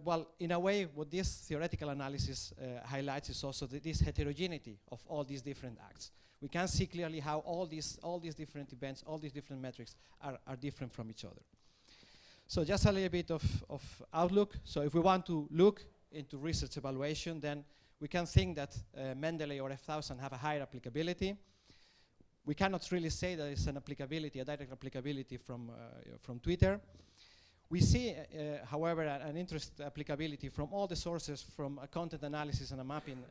well, in a way, what this theoretical analysis highlights is also this heterogeneity of all these different acts. We can see clearly how all these different events, all these different metrics are different from each other. So just a little bit of outlook. So if we want to look into research evaluation, then we can think that Mendeley or F1000 have a higher applicability. We cannot really say that it's an applicability, a direct applicability from Twitter. We see, however, an interest applicability from all the sources from a content analysis and a mapping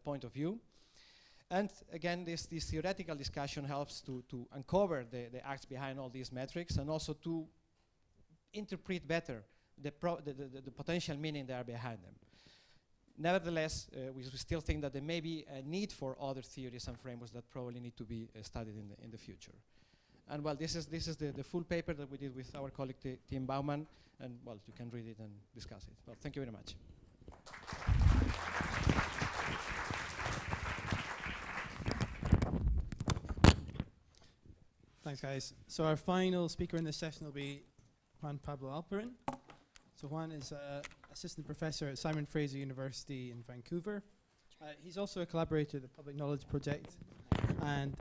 point of view. And again, this theoretical discussion helps to uncover the acts behind all these metrics and also to interpret better the potential meaning that are behind them. Nevertheless, we still think that there may be a need for other theories and frameworks that probably need to be studied in the future. And well, this is the full paper that we did with our colleague Tim Baumann, and well, you can read it and discuss it. Well, thank you very much. Thanks, guys. So our final speaker in this session will be Juan Pablo Alperin. So Juan is assistant professor at Simon Fraser University in Vancouver. He's also a collaborator at the Public Knowledge Project. And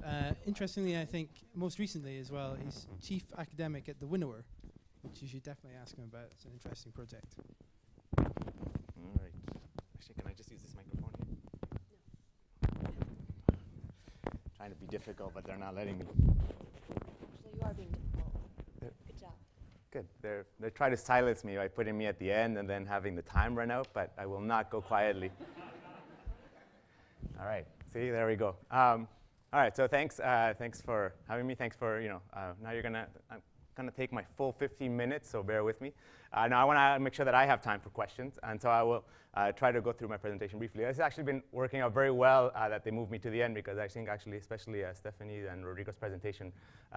interestingly, I think most recently as well, he's chief academic at the Winnower, which you should definitely ask him about. It's an interesting project. All right. Actually, can I just use this microphone here? No. Trying to be difficult, but they're not letting me. Actually, you are being difficult. Good job. Good. They're trying to silence me by putting me at the end and then having the time run out, but I will not go quietly. All right. See, there we go. All right. So thanks for having me. Thanks for now I'm gonna take my full 15 minutes, so bear with me. Now I want to make sure that I have time for questions, and so I will try to go through my presentation briefly. It's actually been working out very well that they moved me to the end, because I think actually, especially Stephanie and Rodrigo's presentation,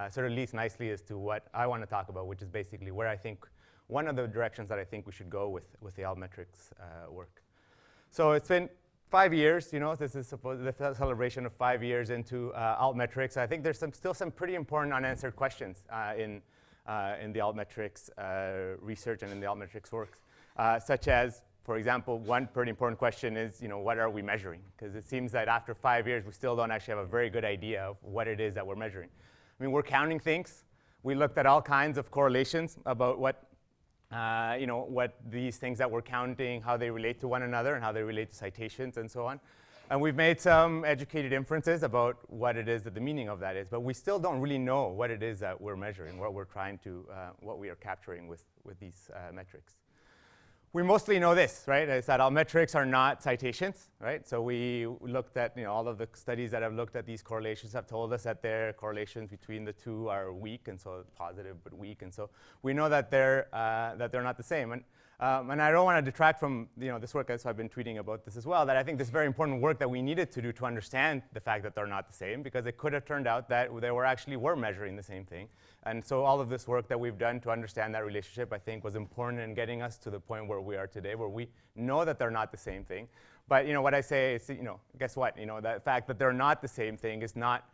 sort of leads nicely as to what I want to talk about, which is basically where I think one of the directions that I think we should go with the Altmetrics work. So it's been 5 years, this is the celebration of 5 years into Altmetrics. I think there's still some pretty important unanswered questions in the Altmetrics research and in the Altmetrics work, such as, for example, one pretty important question is, what are we measuring? Because it seems that after 5 years, we still don't actually have a very good idea of what it is that we're measuring. I mean, we're counting things. We looked at all kinds of correlations about what these things that we're counting, how they relate to one another and how they relate to citations and so on. And we've made some educated inferences about what it is that the meaning of that is, but we still don't really know what it is that we're measuring, what we're trying to, what we are capturing with these metrics. We mostly know this, right? Is that Altmetrics are not citations, right? So we looked at, all of the studies that have looked at these correlations have told us that their correlations between the two are weak, and so positive but weak, and so we know that they're not the same. And I don't want to detract from this work, so I've been tweeting about this as well, that I think this is very important work that we needed to do to understand the fact that they're not the same, because it could have turned out that they were measuring the same thing. And so all of this work that we've done to understand that relationship, I think, was important in getting us to the point where we are today, where we know that they're not the same thing. But what I say is, guess what? The fact that they're not the same thing is not,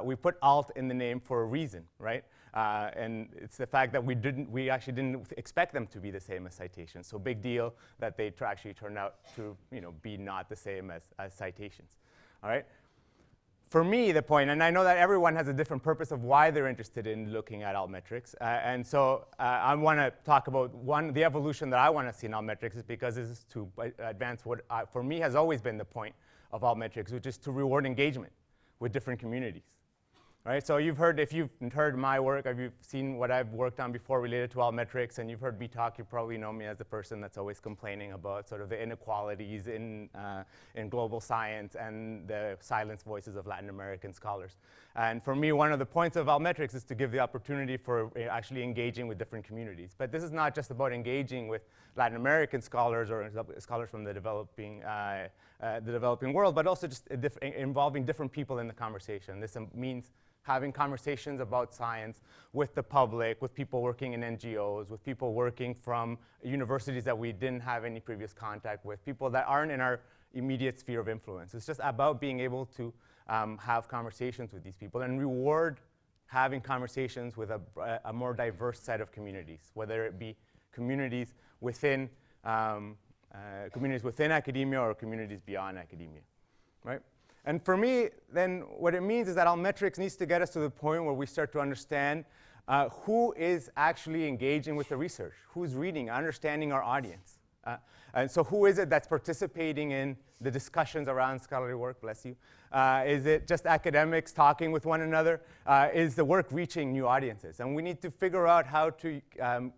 we put alt in the name for a reason, right? And it's the fact that we actually didn't expect them to be the same as citations. So big deal that they actually turned out to be not the same as citations. All right. For me, the point, and I know that everyone has a different purpose of why they're interested in looking at Altmetrics, and so I want to talk about the evolution that I want to see in Altmetrics is because this is to advance what for me has always been the point of Altmetrics, which is to reward engagement with different communities. Right? So if you've heard my work, if you've seen what I've worked on before related to Altmetrics, and you've heard me talk, you probably know me as the person that's always complaining about sort of the inequalities in global science and the silenced voices of Latin American scholars. And for me, one of the points of Altmetrics is to give the opportunity for actually engaging with different communities. But this is not just about engaging with Latin American scholars or scholars from the developing world, but also just involving different people in the conversation. This means having conversations about science with the public, with people working in NGOs, with people working from universities that we didn't have any previous contact with, people that aren't in our immediate sphere of influence. It's just about being able to have conversations with these people and reward having conversations with a more diverse set of communities, whether it be communities within communities within academia or communities beyond academia, right? And for me, then what it means is that Altmetrics needs to get us to the point where we start to understand who is actually engaging with the research, who's reading, understanding our audience. And so who is it that's participating in the discussions around scholarly work, bless you? Is it just academics talking with one another? Is the work reaching new audiences? And we need to figure out how to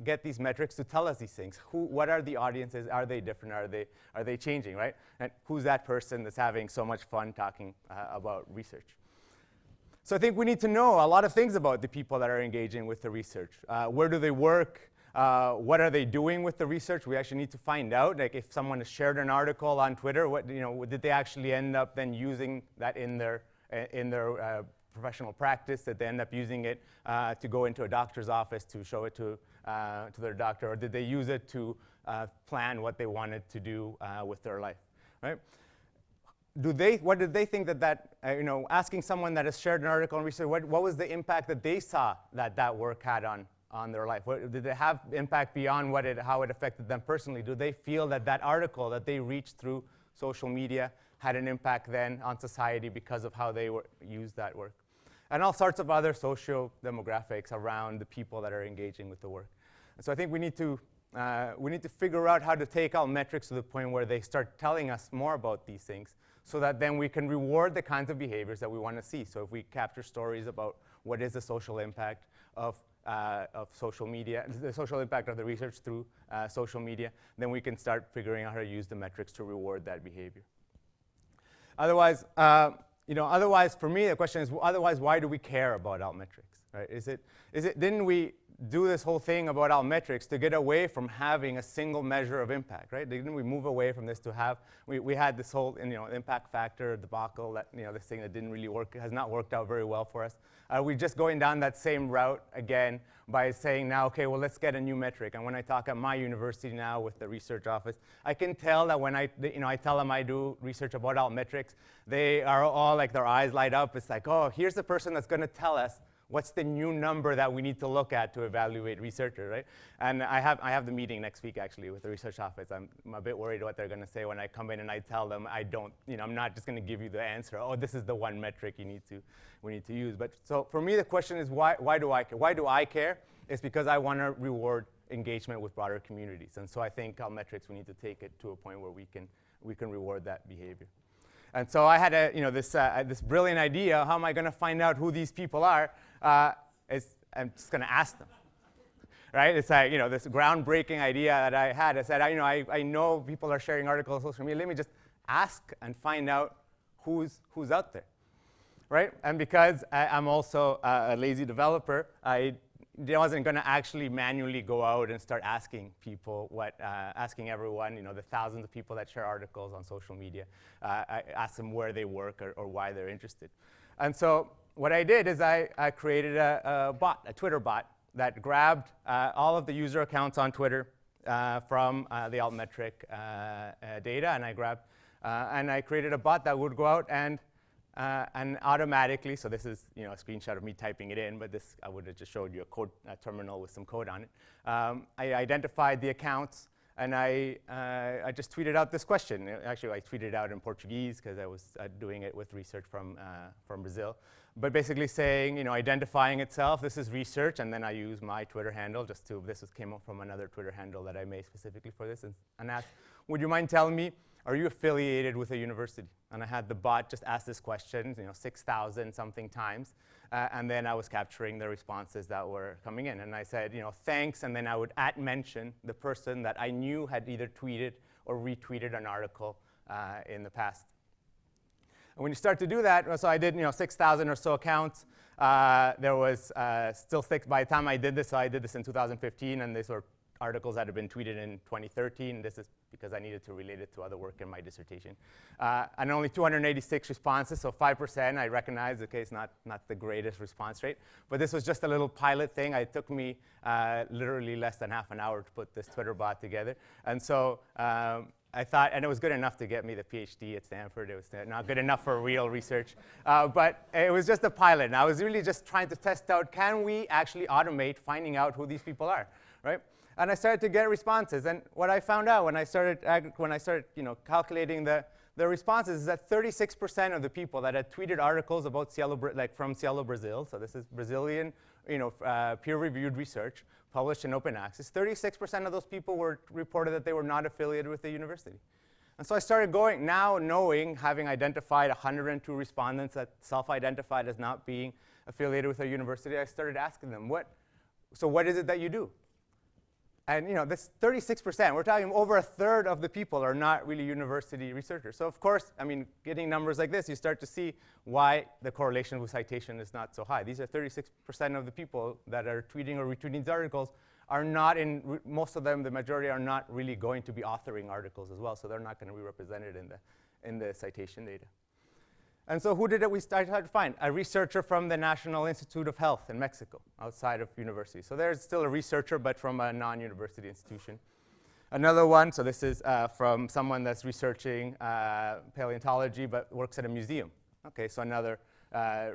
get these metrics to tell us these things. What are the audiences? Are they different? Are they changing, right? And who's that person that's having so much fun talking about research? So I think we need to know a lot of things about the people that are engaging with the research. Where do they work? What are they doing with the research? We actually need to find out. Like if someone has shared an article on Twitter, did they actually end up then using that in their professional practice? Did they end up using it to go into a doctor's office to show it to their doctor, or did they use it to plan what they wanted to do with their life, right? What did they think that asking someone that has shared an article on research, what was the impact that they saw that work had on their life? Did it have impact beyond how it affected them personally? Do they feel that article that they reached through social media had an impact then on society because of how they used that work? And all sorts of other social demographics around the people that are engaging with the work. And so I think we need to figure out how to take Altmetrics to the point where they start telling us more about these things, so that then we can reward the kinds of behaviors that we want to see. So if we capture stories about what is the social impact of social media, the social impact of the research through social media, then we can start figuring out how to use the metrics to reward that behavior. Otherwise, for me, the question is, otherwise, why do we care about Altmetrics, right? Didn't we do this whole thing about Altmetrics to get away from having a single measure of impact, right? Didn't we move away from this to have, we had this whole impact factor debacle, that this thing that didn't really work, has not worked out very well for us. We're just going down that same route again by saying now, okay, well, let's get a new metric. And when I talk at my university now with the research office, I can tell that when I tell them I do research about Altmetrics, they are all like, their eyes light up. It's like, oh, here's the person that's going to tell us what's the new number that we need to look at to evaluate researchers, right? And I have the meeting next week, actually, with the research office. I'm a bit worried what they're going to say when I come in and I tell them I'm not just going to give you the answer, oh, this is the one metric we need to use. But so for me, the question is, why do I care? Why do I care? It's because I want to reward engagement with broader communities. And so I think Altmetrics, we need to take it to a point where we can reward that behavior. And so I had this brilliant idea. How am I going to find out who these people are? I'm just going to ask them, right? It's like this groundbreaking idea that I had. I said, I know people are sharing articles on social media. Let me just ask and find out who's out there, right? And because I'm also a lazy developer, I wasn't going to actually manually go out and start asking people asking everyone, the thousands of people that share articles on social media, I ask them where they work or why they're interested. And so what I did is I created a Twitter bot that grabbed all of the user accounts on Twitter from the Altmetric data, and I created a bot that would go out and automatically, so this is a screenshot of me typing it in, but this I would have just showed you a terminal with some code on it. I identified the accounts, and I just tweeted out this question. Actually, I tweeted it out in Portuguese because I was doing it with research from Brazil. But basically saying, identifying itself, this is research, and then I use my Twitter handle came up from another Twitter handle that I made specifically for this, and asked, would you mind telling me, are you affiliated with a university? And I had the bot just ask this question, 6,000 something times, and then I was capturing the responses that were coming in. And I said, thanks, and then I would mention the person that I knew had either tweeted or retweeted an article in the past. And when you start to do that, so I did 6,000 or so accounts. There was still 6 by the time I did this. So I did this in 2015, and these were articles that had been tweeted in 2013. This is because I needed to relate it to other work in my dissertation. And only 286 responses, so 5%. I recognize, okay, it's not the greatest response rate. But this was just a little pilot thing. It took me literally less than half an hour to put this Twitter bot together. And so I thought, and it was good enough to get me the PhD at Stanford. It was not good enough for real research. But it was just a pilot. And I was really just trying to test out, can we actually automate finding out who these people are? right? And I started to get responses. And what I found out when I started calculating the responses is that 36% of the people that had tweeted articles about Cielo, from Cielo Brazil, so this is Brazilian, peer-reviewed research published in open access, 36% of those people reported that they were not affiliated with the university. And so I started going, now knowing, having identified 102 respondents that self-identified as not being affiliated with a university, I started asking them, so what is it that you do? And this 36%, we're talking over a third of the people are not really university researchers. So of course, I mean, getting numbers like this, you start to see why the correlation with citation is not so high. These are 36% of the people that are tweeting or retweeting these articles are not most of them, the majority, are not really going to be authoring articles as well, so they're not going to be represented in the citation data. And so who did it we started to find? A researcher from the National Institute of Health in Mexico, outside of university. So there's still a researcher, but from a non-university institution. Another one, so this is from someone that's researching paleontology, but works at a museum. Okay, so another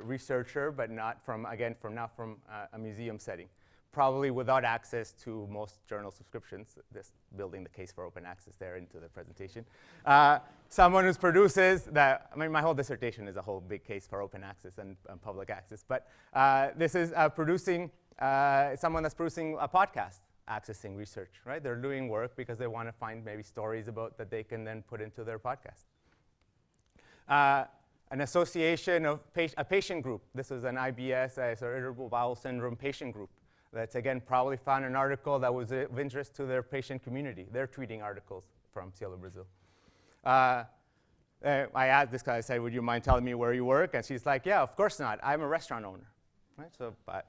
researcher, but not from a museum setting. Probably without access to most journal subscriptions, this building the case for open access there into the presentation. Someone who produces that, I mean, my whole dissertation is a whole big case for open access and public access, but this is someone that's producing a podcast, accessing research, right? They're doing work because they want to find maybe stories about that they can then put into their podcast. An association of a patient group. This is an IBS, so irritable bowel syndrome patient group. That's, again, probably found an article that was of interest to their patient community. They're tweeting articles from Cielo Brazil. I asked this guy, I said, would you mind telling me where you work? And she's like, yeah, of course not. I'm a restaurant owner. Right? So I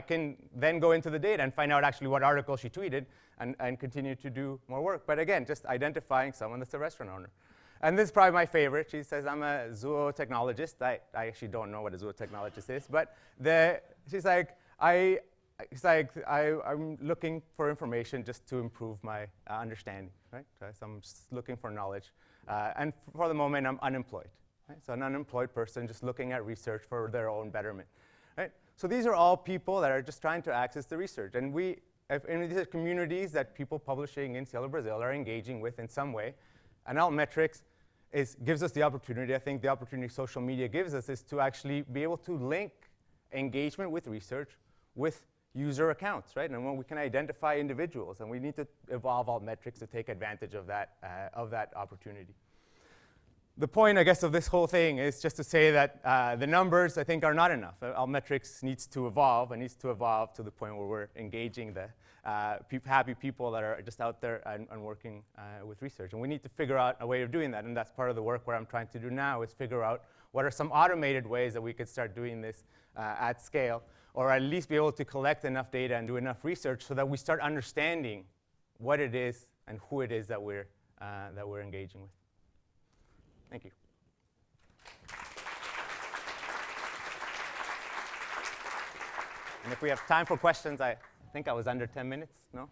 can then go into the data and find out actually what article she tweeted and continue to do more work. But again, just identifying someone that's a restaurant owner. And this is probably my favorite. She says, I'm a zootechnologist. I actually don't know what a zootechnologist is, but she's like, I'm looking for information just to improve my understanding, right? So I'm just looking for knowledge. And for the moment, I'm unemployed. Right? So an unemployed person just looking at research for their own betterment, right? So these are all people that are just trying to access the research. And these are communities that people publishing in Cielo Brazil are engaging with in some way. And Altmetrics gives us the opportunity, I think the opportunity social media gives us is to actually be able to link engagement with research with user accounts, right? And when we can identify individuals, and we need to evolve Altmetrics to take advantage of that opportunity. The point, I guess, of this whole thing is just to say that the numbers, I think, are not enough. Altmetrics needs to evolve, and needs to evolve to the point where we're engaging the happy people that are just out there and working with research. And we need to figure out a way of doing that, and that's part of the work where I'm trying to do now is figure out what are some automated ways that we could start doing this at scale, or at least be able to collect enough data and do enough research so that we start understanding what it is and who it is that we're engaging with. Thank you. And if we have time for questions, I think I was under 10 minutes, no?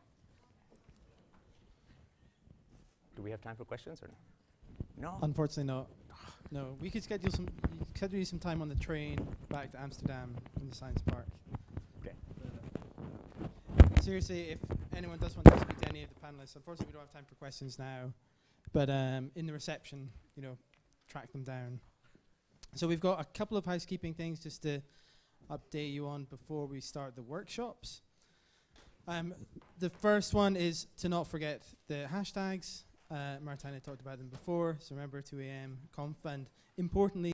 Do we have time for questions or no? No? Unfortunately not. No, we could schedule some time on the train back to Amsterdam in the science park. Okay. Seriously, if anyone does want to speak to any of the panelists, unfortunately we don't have time for questions now, but in the reception, track them down. So we've got a couple of housekeeping things just to update you on before we start the workshops. The first one is to not forget the hashtags. Martina talked about them before, so remember 2 a.m. conf, and importantly,